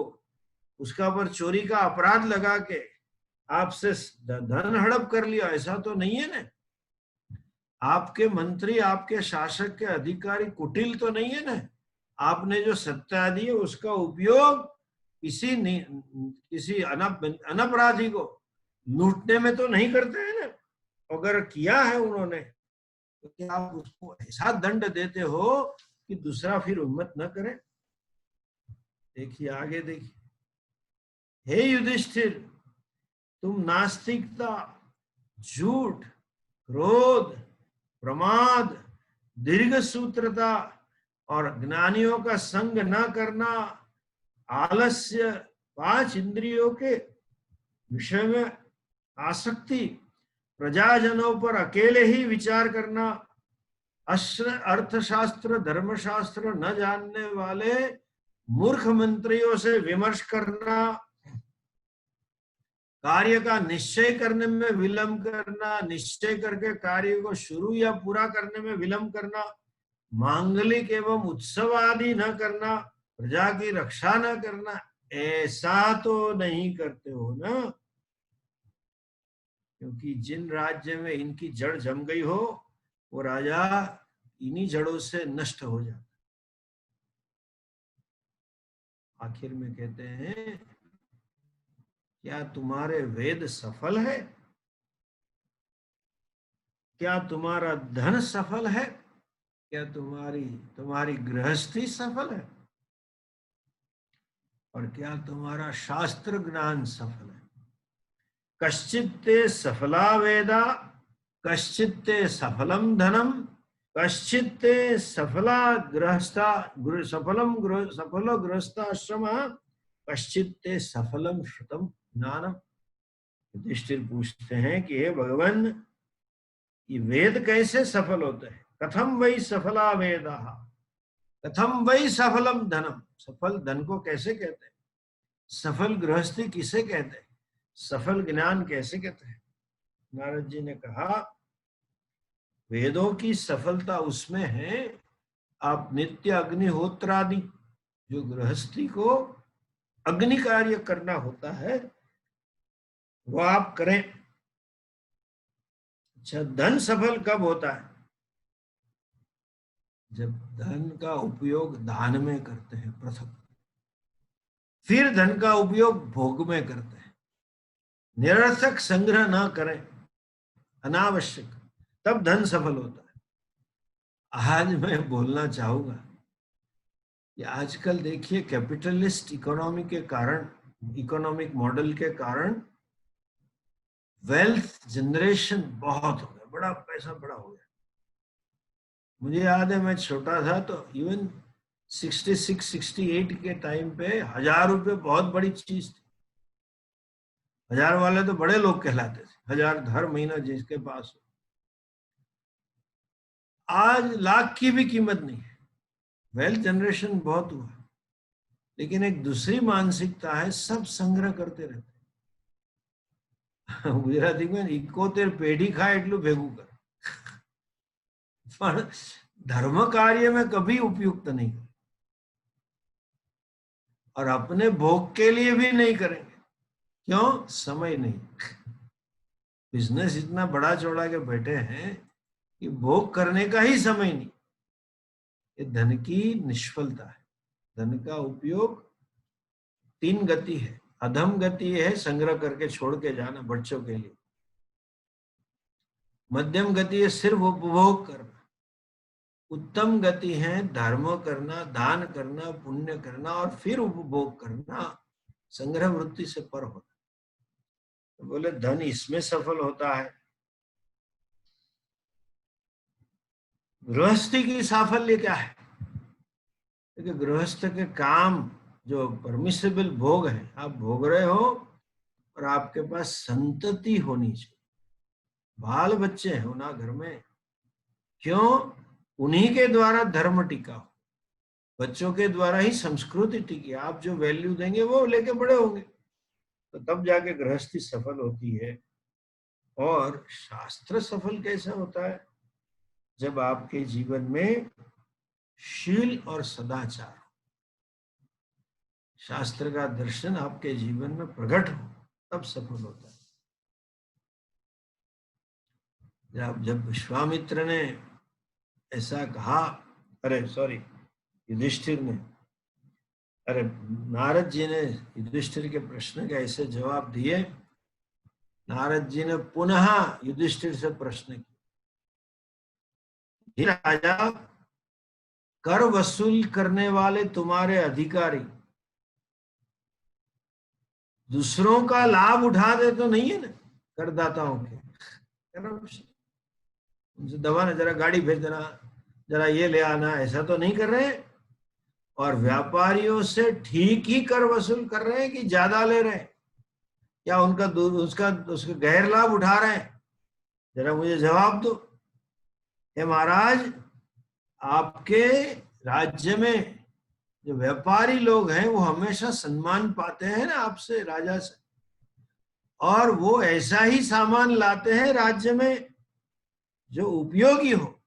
Speaker 1: उसका पर चोरी का अपराध लगा के आपसे धन हड़प कर लिया, ऐसा तो नहीं है ना? आपके मंत्री, आपके शासक के अधिकारी कुटिल तो नहीं है ना? आपने जो सत्ता दी है उसका उपयोग किसी अनपराधी को लूटने में तो नहीं करते हैं ना? अगर किया है उन्होंने तो क्या आप उसको ऐसा दंड देते हो कि दूसरा फिर हिम्मत न करे। देखिए आगे देखिए, हे युधिष्ठिर, तुम नास्तिकता, झूठ, क्रोध, प्रमाद, दीर्घ सूत्रता और ज्ञानियों का संग न करना, आलस्य, 5 इंद्रियों के विषय में आसक्ति, प्रजाजनों पर अकेले ही विचार करना, अर्थशास्त्र धर्मशास्त्र न जानने वाले मूर्ख मंत्रियों से विमर्श करना, कार्य का निश्चय करने में विलंब करना, निश्चय करके कार्य को शुरू या पूरा करने में विलंब करना, मांगलिक एवं उत्सव आदि न करना, प्रजा की रक्षा न करना, ऐसा तो नहीं करते हो ना? क्योंकि जिन राज्य में इनकी जड़ जम गई हो वो राजा इन्हीं जड़ों से नष्ट हो जाता। आखिर में कहते हैं, क्या तुम्हारे वेद सफल है? क्या तुम्हारा धन सफल है? क्या तुम्हारी गृहस्थी सफल है? और क्या तुम्हारा शास्त्र ज्ञान सफल है? कश्चित्ते सफला वेदा, कश्चित्ते सफलम धनम, कश्चित्ते सफला गृहस्था सफलो गृहस्थाश्रम, कश्चित्ते सफलम श्रुतम ज्ञानम। युधिष्ठिर पूछते हैं कि हे भगवान, ये वेद कैसे सफल होते हैं? कथम वही सफला वेदा, कथम वही सफलम धनम, सफल धन को कैसे कहते हैं? सफल गृहस्थी किसे कहते हैं? सफल ज्ञान कैसे कहते हैं? नारद जी ने कहा, वेदों की सफलता उसमें है, आप नित्य अग्निहोत्रादि जो गृहस्थी को अग्नि कार्य करना होता है वो आप करें। अच्छा, धन सफल कब होता है? जब धन का उपयोग दान में करते हैं प्रथम, फिर धन का उपयोग भोग में करते हैं, निरर्थक संग्रह ना करें, अनावश्यक, तब धन सफल होता है। आज मैं बोलना चाहूंगा कि आजकल देखिए कैपिटलिस्ट इकोनॉमी के कारण, इकोनॉमिक मॉडल के कारण वेल्थ जनरेशन बहुत हो गया, बड़ा पैसा बड़ा हो गया। मुझे याद है मैं छोटा था तो इवन 66-68 के टाइम पे 1000 रुपये बहुत बड़ी चीज थी। 1000 वाले तो बड़े लोग कहलाते थे, 1000 हर महीना जिसके पास हो। आज लाख की भी कीमत नहीं है। वेल्थ जनरेशन बहुत हुआ, लेकिन एक दूसरी मानसिकता है, सब संग्रह करते रहते। गुजराती में इकोतेर पेढ़ी खाए એટલું ભેગું કર, પણ धर्म कार्य में कभी उपयुक्त नहीं, और अपने भोग के लिए भी नहीं करेंगे। क्यों? समय नहीं। बिजनेस इतना बड़ा चौड़ा के बैठे हैं कि भोग करने का ही समय नहीं। ये धन की निष्फलता है। धन का उपयोग 3 गति है। अधम गति है संग्रह करके छोड़ के जाना बच्चों के लिए, मध्यम गति है सिर्फ उपभोग करना, उत्तम गति है धर्म करना, दान करना, पुण्य करना और फिर उपभोग करना, संग्रह वृत्ति से पर होना। तो बोले धन इसमें सफल होता है। गृहस्थी की साफल्य क्या है? क्योंकि गृहस्थ के काम जो परमिसेबल भोग है, आप भोग रहे हो और आपके पास संतति होनी चाहिए, बाल बच्चे हो ना घर में। क्यों? उन्हीं के द्वारा धर्म टिका हो, बच्चों के द्वारा ही संस्कृति टिकी। आप जो वैल्यू देंगे वो लेके बड़े होंगे, तो तब जाके गृहस्थी सफल होती है। और शास्त्र सफल कैसे होता है? जब आपके जीवन में शील और सदाचार, शास्त्र का दर्शन आपके जीवन में प्रकट हो, तब सफल होता है। जब विश्वामित्र ने ऐसा कहा, युधिष्ठिर ने, नारद जी ने युधिष्ठिर के प्रश्न के ऐसे जवाब दिए। नारद जी ने पुनः युधिष्ठिर से प्रश्न किया, राजा कर वसूल करने वाले तुम्हारे अधिकारी दूसरों का लाभ उठा दे तो नहीं है ना, करदाताओं के। करप्शन, उनसे दबाना, जरा गाड़ी भेज देना, जरा ये ले आना, ऐसा तो नहीं कर रहे हैं। और व्यापारियों से ठीक ही कर वसूल कर रहे हैं कि ज्यादा ले रहे हैं, या उनका उसका उसका गैर लाभ उठा रहे हैं? जरा मुझे जवाब दो। हे महाराज, आपके राज्य में जो व्यापारी लोग हैं वो हमेशा सम्मान पाते हैं ना आपसे, राजा से, और वो ऐसा ही सामान लाते हैं राज्य में जो उपयोगी हो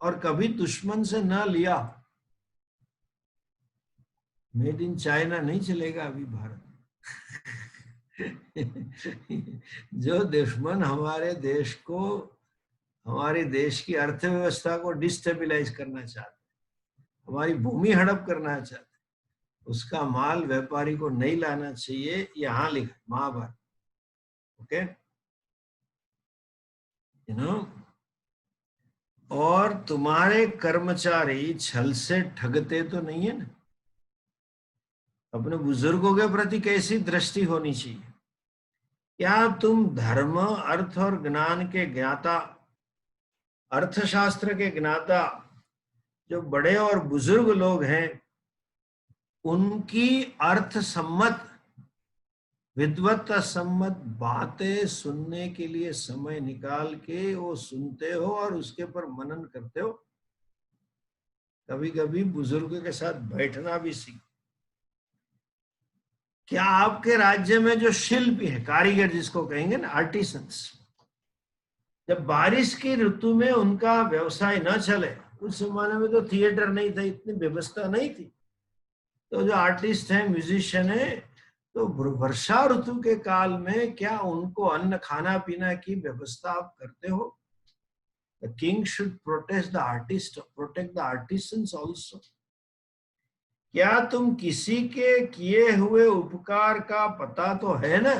Speaker 1: और कभी दुश्मन से न लिया। मेड इन चाइना नहीं चलेगा अभी भारत जो दुश्मन हमारे देश को, हमारे देश की अर्थव्यवस्था को डिस्टेबलाइज करना चाहते, हमारी भूमि हड़प करना चाहते, उसका माल व्यापारी को नहीं लाना चाहिए। यहां लिखा महाभारत। Okay, you know. और तुम्हारे कर्मचारी छल से ठगते तो नहीं है ना? अपने बुजुर्गों के प्रति कैसी दृष्टि होनी चाहिए? क्या तुम धर्म, अर्थ और ज्ञान के ज्ञाता, अर्थशास्त्र के ज्ञाता जो बड़े और बुजुर्ग लोग हैं, उनकी अर्थ सम्मत, विद्वत सम्मत बातें सुनने के लिए समय निकाल के वो सुनते हो और उसके पर मनन करते हो? कभी कभी बुजुर्गों के साथ बैठना भी सीखो। क्या आपके राज्य में जो शिल्पी है, कारीगर जिसको कहेंगे ना, आर्टिसंस, जब बारिश की ऋतु में उनका व्यवसाय न चले, उस जमाने में तो थिएटर नहीं था, इतनी व्यवस्था नहीं थी, तो जो आर्टिस्ट हैं, म्यूजिशियन है, तो वर्षा ऋतु के काल में क्या उनको अन्न खाना पीना की व्यवस्था आप करते हो? The king should protect the artist, protect the artisans also. क्या तुम किसी के किए हुए उपकार का पता तो है ना?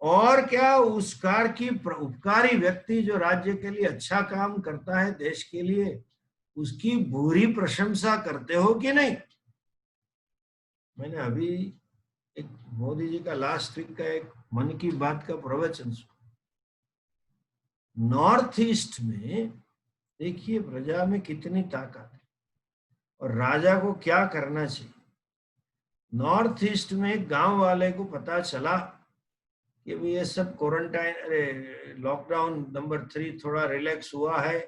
Speaker 1: और क्या उस कार की उपकारी व्यक्ति जो राज्य के लिए अच्छा काम करता है, देश के लिए, उसकी बुरी प्रशंसा करते हो कि नहीं? मैंने अभी एक मोदी जी का लास्ट वीक का एक मन की बात का प्रवचन सुना। नॉर्थ ईस्ट में देखिए प्रजा में कितनी ताकत है और राजा को क्या करना चाहिए। नॉर्थ ईस्ट में गांव वाले को पता चला कि ये सब क्वारंटाइन, अरे लॉकडाउन नंबर 3 थोड़ा रिलैक्स हुआ है,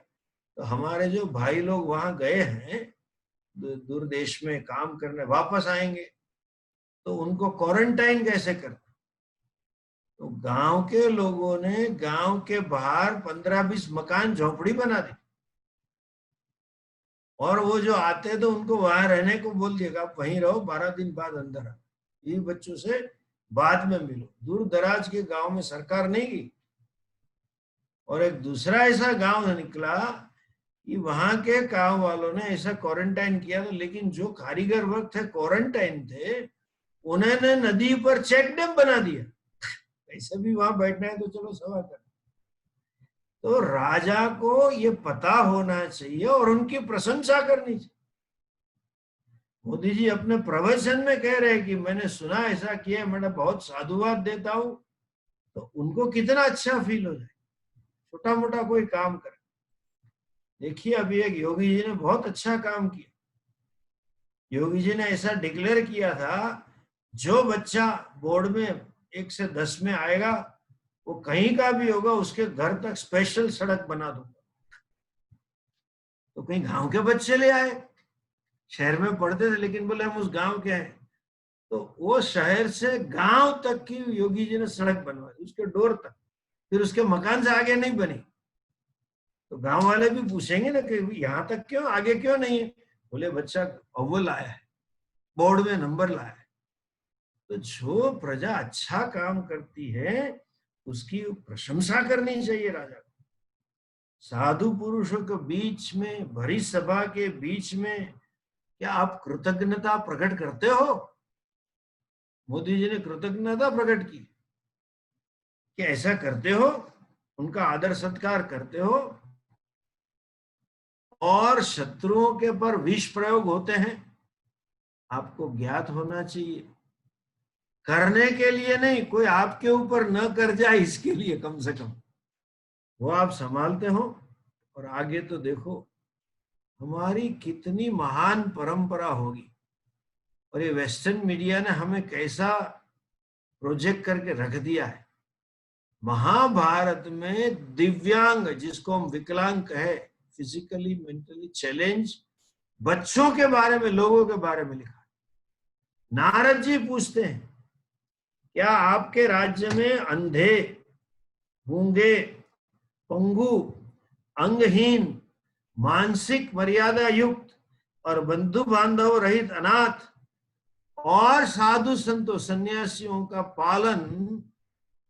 Speaker 1: तो हमारे जो भाई लोग वहां गए हैं दूर देश में काम करने, वापस आएंगे, तो उनको क्वारंटाइन कैसे करते? तो गांव के लोगों ने गांव के बाहर 15-20 मकान झोपड़ी बना दी, और वो जो आते तो उनको वहां रहने को बोल दिया, आप वहीं रहो, 12 दिन बाद अंदर आ, ये बच्चों से बाद में मिलो। दूर दराज के गांव में सरकार नहीं गई। और एक दूसरा ऐसा गांव निकला कि वहां के गांव वालों ने ऐसा क्वारंटाइन किया था, लेकिन जो कारीगर वर्ग थे, क्वारंटाइन थे, उन्होंने नदी पर चेक डैम बना दिया। ऐसे भी वहां बैठना है तो चलो सभा कर। तो राजा को ये पता होना चाहिए और उनकी प्रशंसा करनी चाहिए। मोदी जी अपने प्रवचन में कह रहे हैं कि मैंने सुना ऐसा किया, मैं बहुत साधुवाद देता हूं, तो उनको कितना अच्छा फील हो जाए, छोटा मोटा कोई काम करे। देखिए अभी एक योगी जी ने बहुत अच्छा काम किया। योगी जी ने ऐसा डिक्लेयर किया था, जो बच्चा बोर्ड में 1 से 10 में आएगा, वो कहीं का भी होगा, उसके घर तक स्पेशल सड़क बना दूंगा। तो कहीं गांव के बच्चे ले आए, शहर में पढ़ते थे लेकिन बोले हम उस गांव के हैं, तो वो शहर से गांव तक की योगी जी ने सड़क बनवा दी, उसके डोर तक। फिर उसके मकान से आगे नहीं बनी। तो गांव वाले भी पूछेंगे ना कि यहाँ तक क्यों, आगे क्यों नहीं है? बोले बच्चा अव्वल आया है, बोर्ड में नंबर लाया है। तो जो प्रजा अच्छा काम करती है उसकी प्रशंसा करनी चाहिए राजा को। साधु पुरुषों के बीच में, भरी सभा के बीच में क्या आप कृतज्ञता प्रकट करते हो? मोदी जी ने कृतज्ञता प्रकट की, क्या ऐसा करते हो? उनका आदर सत्कार करते हो? और शत्रुओं के पर विष प्रयोग होते हैं, आपको ज्ञात होना चाहिए। करने के लिए नहीं, कोई आपके ऊपर न कर जाए इसके लिए कम से कम वो आप संभालते हो। और आगे तो देखो हमारी कितनी महान परंपरा होगी, और ये वेस्टर्न मीडिया ने हमें कैसा प्रोजेक्ट करके रख दिया है। महाभारत में दिव्यांग, जिसको हम विकलांग कहे, फिजिकली मेंटली चैलेंज बच्चों के बारे में, लोगों के बारे में लिखा। नारद जी पूछते हैं, क्या आपके राज्य में अंधे, गूंगे, पंगु, अंगहीन, मानसिक मर्यादा युक्त और बंधु बांधव रहित अनाथ और साधु संतों सन्यासियों का पालन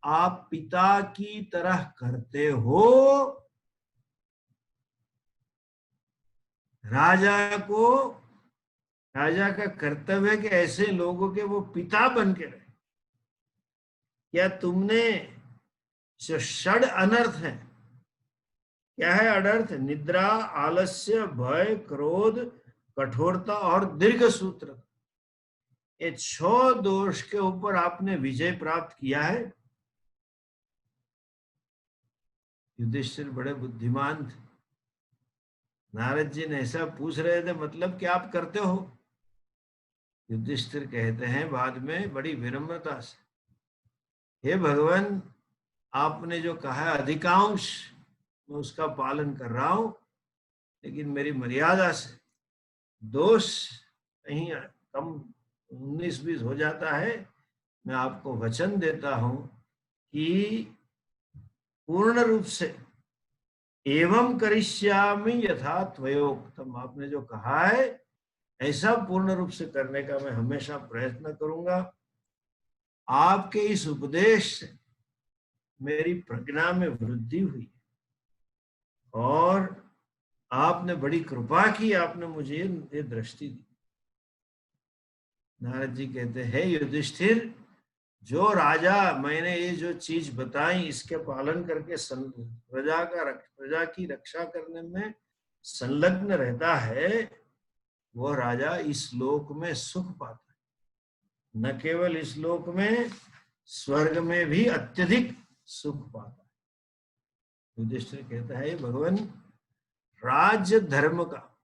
Speaker 1: आप पिता की तरह करते हो? राजा का कर्तव्य है कि ऐसे लोगों के वो पिता बन के रहे। क्या तुमने जो षड अनर्थ है, क्या है अनर्थ? निद्रा, आलस्य, भय, क्रोध, कठोरता और दीर्घ सूत्र, ये 6 दोष के ऊपर आपने विजय प्राप्त किया है। युधिष्ठिर बड़े बुद्धिमान थे। नारद जी ने ऐसा पूछ रहे थे, मतलब क्या आप करते हो? युधिष्ठिर कहते हैं बाद में बड़ी विनम्रता से, हे भगवान, आपने जो कहा है अधिकांश मैं उसका पालन कर रहा हूं, लेकिन मेरी मर्यादा से दोष कहीं कम 19-20 हो जाता है। मैं आपको वचन देता हूं कि पूर्ण रूप से एवं करिष्यामि यथा त्वयोक्तम, आपने जो कहा है ऐसा पूर्ण रूप से करने का मैं हमेशा प्रयत्न करूंगा। आपके इस उपदेश से मेरी प्रज्ञा में वृद्धि हुई और आपने बड़ी कृपा की, आपने मुझे ये दृष्टि दी। नारद जी कहते हैं, युधिष्ठिर, जो राजा मैंने ये जो चीज बताई इसके पालन करके प्रजा की रक्षा करने में संलग्न रहता है, वो राजा इस लोक में सुख पाता है। न केवल इस लोक में, स्वर्ग में भी अत्यधिक सुख पाता है। युधिष्ठिर कहता है, भगवान, राज्य धर्म का,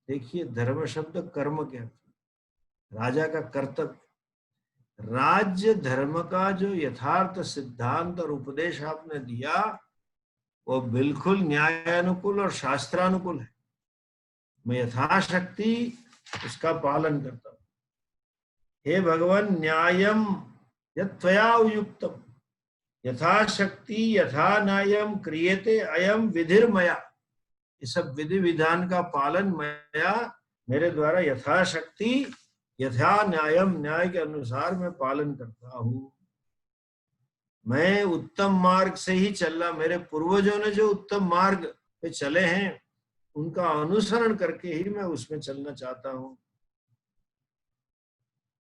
Speaker 1: देखिए धर्म शब्द कर्म के अर्थ, राजा का कर्तव्य, राज्य धर्म का जो यथार्थ सिद्धांत और उपदेश आपने दिया वो बिल्कुल न्यायानुकूल और शास्त्रानुकूल है। मैं यथाशक्ति उसका पालन करता हूं। हे भगवान, न्यायम यत्त्वया युक्तम यथाशक्ति यथा न्यायम क्रियते अयम विधिर्मया, ये सब विधि विधान का पालन मया, मेरे द्वारा यथाशक्ति यथा न्यायम, न्याय के अनुसार मैं पालन करता हूं। मैं उत्तम मार्ग से ही चल रहा, मेरे पूर्वजों ने जो उत्तम मार्ग पे चले हैं उनका अनुसरण करके ही मैं उसमें चलना चाहता हूं।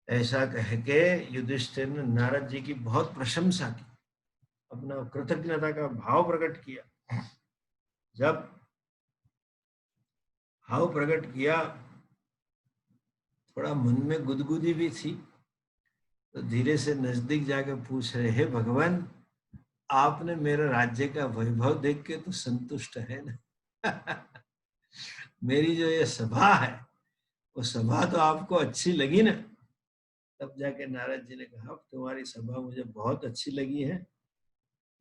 Speaker 1: ऐसा कह के युधिष्ठिर ने नारद जी की बहुत प्रशंसा की, अपना कृतज्ञता का भाव प्रकट किया। जब भाव प्रकट किया, थोड़ा मन में गुदगुदी भी थी, तो धीरे से नजदीक जाकर पूछ रहे, हे भगवान, आपने मेरे राज्य का वैभव देख के तो संतुष्ट है ना? मेरी जो ये सभा है वो सभा तो आपको अच्छी लगी ना? तब जाके नारद जी ने कहा, तुम्हारी सभा मुझे बहुत अच्छी लगी है,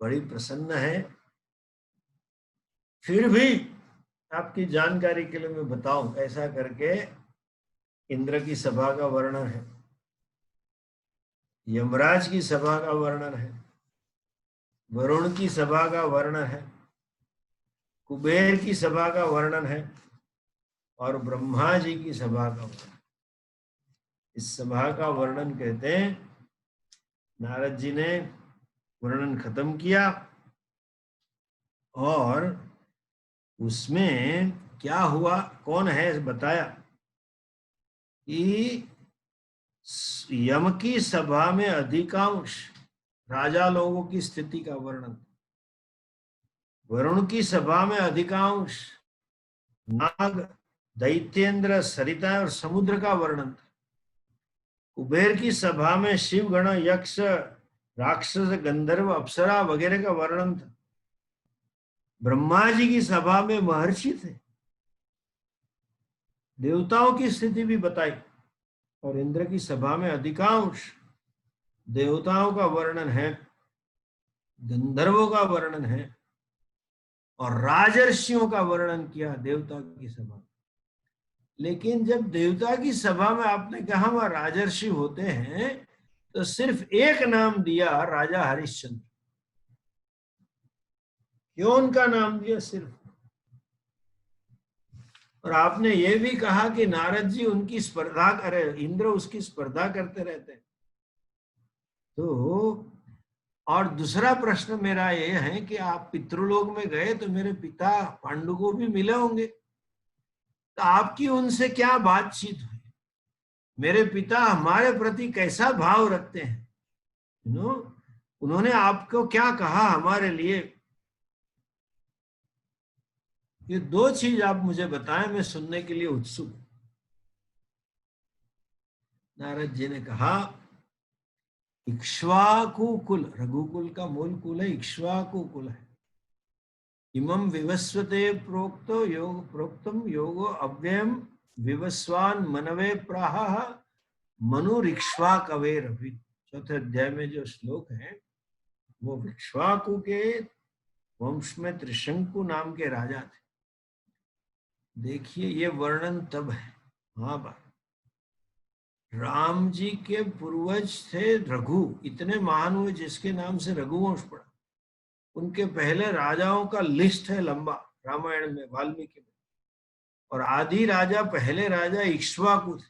Speaker 1: बड़ी प्रसन्न है। फिर भी आपकी जानकारी के लिए मैं बताऊं, ऐसा करके इंद्र की सभा का वर्णन है, यमराज की सभा का वर्णन है, वरुण की सभा का वर्णन है, कुबेर की सभा का वर्णन है और ब्रह्मा जी की सभा का वर्णन। इस सभा का वर्णन कहते हैं, नारद जी ने वर्णन खत्म किया और उसमें क्या हुआ, कौन है बताया कि यम की सभा में अधिकांश राजा लोगों की स्थिति का वर्णन, वरुण की सभा में अधिकांश नाग, दैत्येंद्र, सरिता और समुद्र का वर्णन था। कुबेर की सभा में शिव गण, यक्ष, राक्षस, गंधर्व, अप्सरा वगैरह का वर्णन था। ब्रह्मा जी की सभा में महर्षि थे। देवताओं की स्थिति भी बताई, और इंद्र की सभा में अधिकांश देवताओं का वर्णन है, गंधर्वों का वर्णन है, और राजर्षियों का वर्णन किया देवता की सभा में। लेकिन जब देवता की सभा में आपने कहा वह राजर्षि होते हैं, तो सिर्फ एक नाम दिया, राजा हरिश्चंद्र। क्यों उनका नाम दिया सिर्फ? और आपने ये भी कहा कि नारद जी उनकी स्पर्धा करे, इंद्र उसकी स्पर्धा करते रहते हैं। तो और दूसरा प्रश्न मेरा ये है कि आप पितृलोक में गए तो मेरे पिता पांडु को भी मिले होंगे, तो आपकी उनसे क्या बातचीत हुई? मेरे पिता हमारे प्रति कैसा भाव रखते हैं? उन्होंने आपको क्या कहा हमारे लिए? ये दो चीज आप मुझे बताएं, मैं सुनने के लिए उत्सुक हूं। नारद जी ने कहा, इक्ष्वाकु कुल, रघुकुल का मूल कुल है, इक्ष्वाकु कुल है। इमं विवस्वते प्रोक्तो योग प्रोक्तम योगो अव्ययम विवस्वान मनवे प्राह मनुरिक्ष्वाकवेरभि। चौथे अध्याय में जो श्लोक है वो इक्ष्वाकु के वंश में त्रिशंकु नाम के राजा थे। देखिए ये वर्णन तब है महाभारत। राम जी के पूर्वज थे रघु, इतने महान हुए जिसके नाम से रघुवंश पड़ा। उनके पहले राजाओं का लिस्ट है लंबा रामायण में, वाल्मीकि में। और आदि राजा, पहले राजा इक्ष्वाकु थे।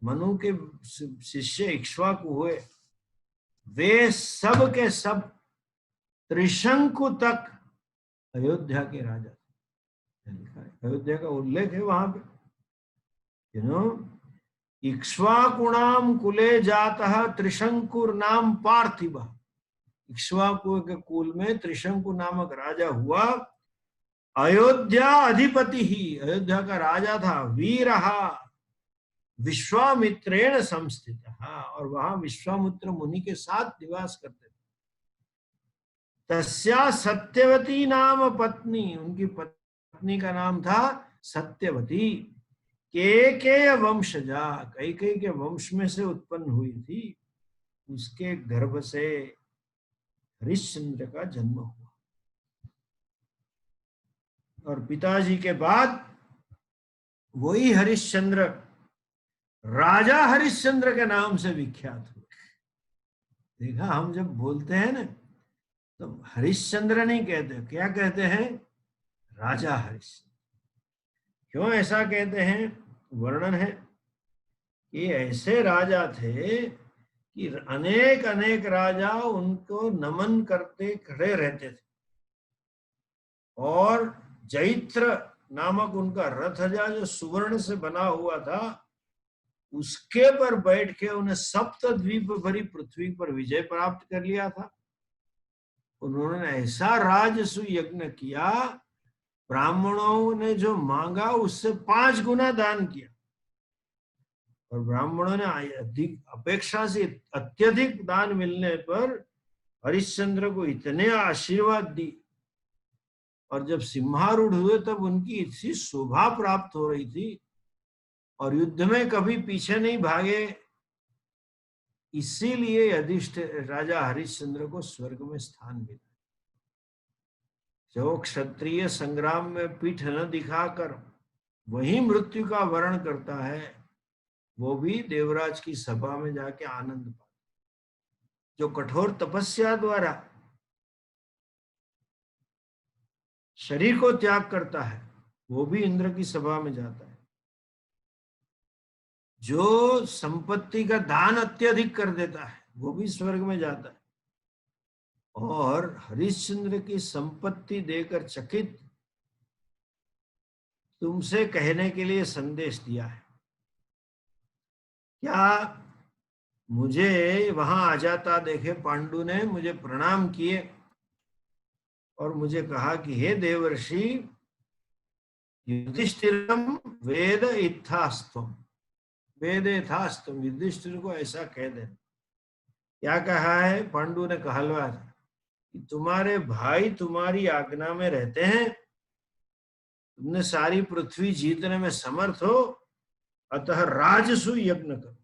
Speaker 1: मनु के शिष्य इक्ष्वाकु हुए। वे सब के सब त्रिशंकु तक अयोध्या के राजा थे। अयोध्या का उल्लेख है वहां पे। इक्ष्वाकुणाम कुले जातः त्रिशंकुर नाम पार्थिव। इक्ष्वाकु के कुल में त्रिशंकु नामक राजा हुआ। अयोध्या अधिपति ही, अयोध्या का राजा था। वीरहा विश्वामित्रेण संस्थित, और वहां विश्वामित्र मुनि के साथ निवास करते थे। तस्या सत्यवती नाम पत्नी, उनकी पत्नी का नाम था सत्यवती। के वंशजा, कई के वंश में से उत्पन्न हुई थी। उसके गर्भ से हरिश्चंद्र का जन्म हुआ। और पिताजी के बाद वही हरिश्चंद्र राजा हरिश्चंद्र के नाम से विख्यात हुए। देखा, हम जब बोलते हैं ना तो हरिश्चंद्र नहीं कहते, क्या कहते हैं? राजा हरिश्चंद्र। क्यों ऐसा कहते हैं? वर्णन है कि ऐसे राजा थे कि अनेक अनेक राजा उनको नमन करते खड़े रहते थे। और जैत्र नामक उनका रथ जो सुवर्ण से बना हुआ था, उसके पर बैठ के उन्हें सप्तद्वीप भरी पृथ्वी पर विजय प्राप्त कर लिया था। उन्होंने ऐसा राजसु यज्ञ किया, ब्राह्मणों ने जो मांगा उससे 5 गुना दान किया। और ब्राह्मणों ने अधिक अपेक्षा से अत्यधिक दान मिलने पर हरिश्चंद्र को इतने आशीर्वाद दी। और जब सिंहारूढ़ हुए तब उनकी इतनी शोभा प्राप्त हो रही थी, और युद्ध में कभी पीछे नहीं भागे। इसीलिए युधिष्ठिर राजा हरिश्चंद्र को स्वर्ग में स्थान मिला। जो क्षत्रिय संग्राम में पीठ न दिखाकर वही मृत्यु का वर्ण करता है, वो भी देवराज की सभा में जाके आनंद पाता। जो कठोर तपस्या द्वारा शरीर को त्याग करता है, वो भी इंद्र की सभा में जाता है। जो संपत्ति का दान अत्यधिक कर देता है, वो भी स्वर्ग में जाता है। और हरिश्चंद्र की संपत्ति देकर चकित तुमसे कहने के लिए संदेश दिया है। क्या मुझे वहां आ जाता देखे पांडु ने मुझे प्रणाम किए और मुझे कहा कि हे देवर्षि, युधिष्ठिरम वेद इत्थास्तम, वेद यथास्तम, युधिष्ठिर को ऐसा कह दे। क्या कहा है? पांडु ने कहलवा कि तुम्हारे भाई तुम्हारी आज्ञा में रहते हैं, तुमने सारी पृथ्वी जीतने में समर्थ हो, अतः राजसु यज्ञ करो।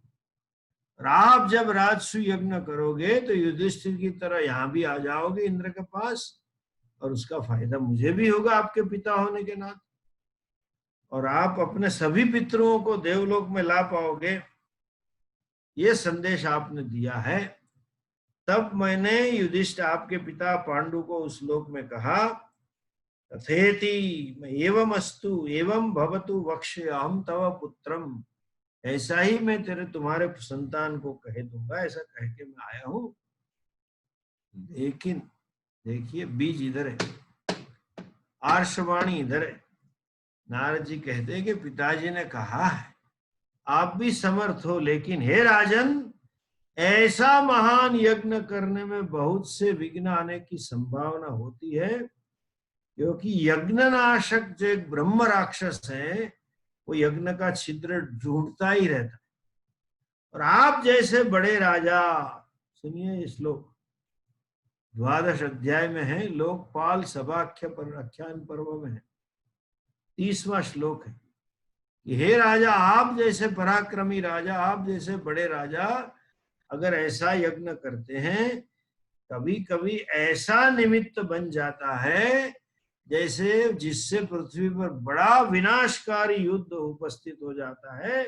Speaker 1: और आप जब राजसु यज्ञ करोगे तो युधिष्ठिर की तरह यहां भी आ जाओगे इंद्र के पास, और उसका फायदा मुझे भी होगा आपके पिता होने के नाते, और आप अपने सभी पितरों को देवलोक में ला पाओगे। ये संदेश आपने दिया है। तब मैंने युधिष्ठिर आपके पिता पांडु को उस लोक में कहा, तथेति एवं अस्तु एवं भवतु वक्ष्य अहम तव पुत्रम, ऐसा ही मैं तेरे तुम्हारे संतान को कह दूंगा, ऐसा कह के मैं आया हूं। लेकिन देखिए बीज इधर है, आर्षवाणी इधर है। नारद जी कहते हैं कि पिताजी ने कहा है आप भी समर्थ हो, लेकिन हे राजन, ऐसा महान यज्ञ करने में बहुत से विघ्न आने की संभावना होती है, क्योंकि यज्ञनाशक जो एक ब्रह्म राक्षस है वो यज्ञ का छिद्र ढूंढता ही रहता है। और आप जैसे बड़े राजा, सुनिए श्लोक 12 अध्याय में है, लोकपाल सभाख्य पर आख्यान पर्व में है, 30वां श्लोक है कि हे राजा, आप जैसे पराक्रमी राजा, आप जैसे बड़े राजा अगर ऐसा यज्ञ करते हैं, कभी कभी ऐसा निमित्त बन जाता है जैसे जिससे पृथ्वी पर बड़ा विनाशकारी युद्ध उपस्थित हो जाता है,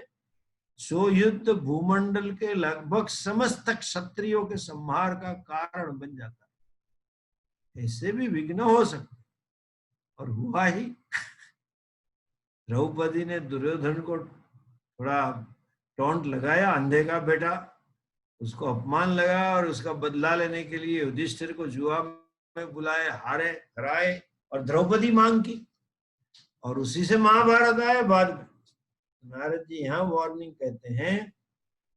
Speaker 1: जो युद्ध भूमंडल के लगभग समस्त क्षत्रियों के संहार का कारण बन जाता है। ऐसे भी विघ्न हो सकते, और हुआ ही। द्रौपदी ने दुर्योधन को थोड़ा टोंट लगाया, अंधे का बेटा, उसको अपमान लगा, और उसका बदला लेने के लिए युधिष्ठिर को जुआ में बुलाए, हारे, हराए, और द्रौपदी मांग की, और उसी से महाभारत आया बाद में। नारद जी यहाँ वार्निंग कहते हैं,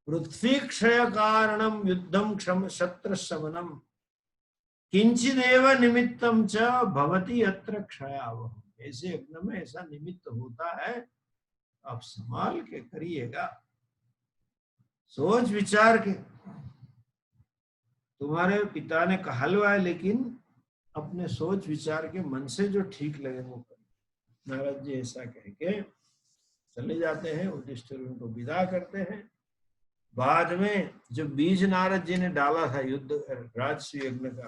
Speaker 1: पृथ्वी क्षय कारणम युद्धम क्षम शत्र शमनम किंचिदेव निमित्तम च भवति अत्र क्षयावह। ऐसे यज्ञ में ऐसा निमित्त होता है, आप संभाल के करिएगा, सोच विचार के। तुम्हारे पिता ने कहलवाया, लेकिन अपने सोच विचार के मन से जो ठीक लगे वो करें। नारद जी ऐसा कह के चले जाते हैं, युधिष्ठिर उनको विदा करते हैं। बाद में जो बीज नारद जी ने डाला था युद्ध राजसूय यज्ञ का,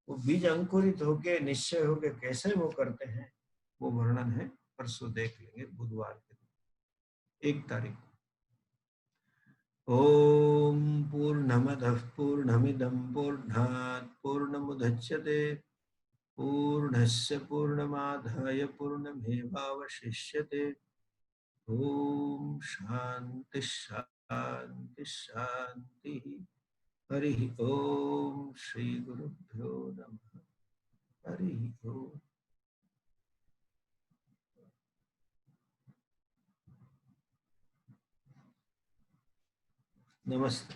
Speaker 1: वो बीज अंकुरित होके निश्चय होके कैसे वो करते हैं, वो वर्णन है, परसों देख लेंगे, बुधवार के दिन 1 तारीख। ओम पूर्णमदः पूर्णमिदं पूर्णात् पूर्णमुदच्यते पूर्णस्य पूर्णमादाय पूर्णमेवावशिष्यते। ओम शांति शांति शांति। हरि ओम श्री गुरुभ्यो नमः। हरि ओम। नमस्ते।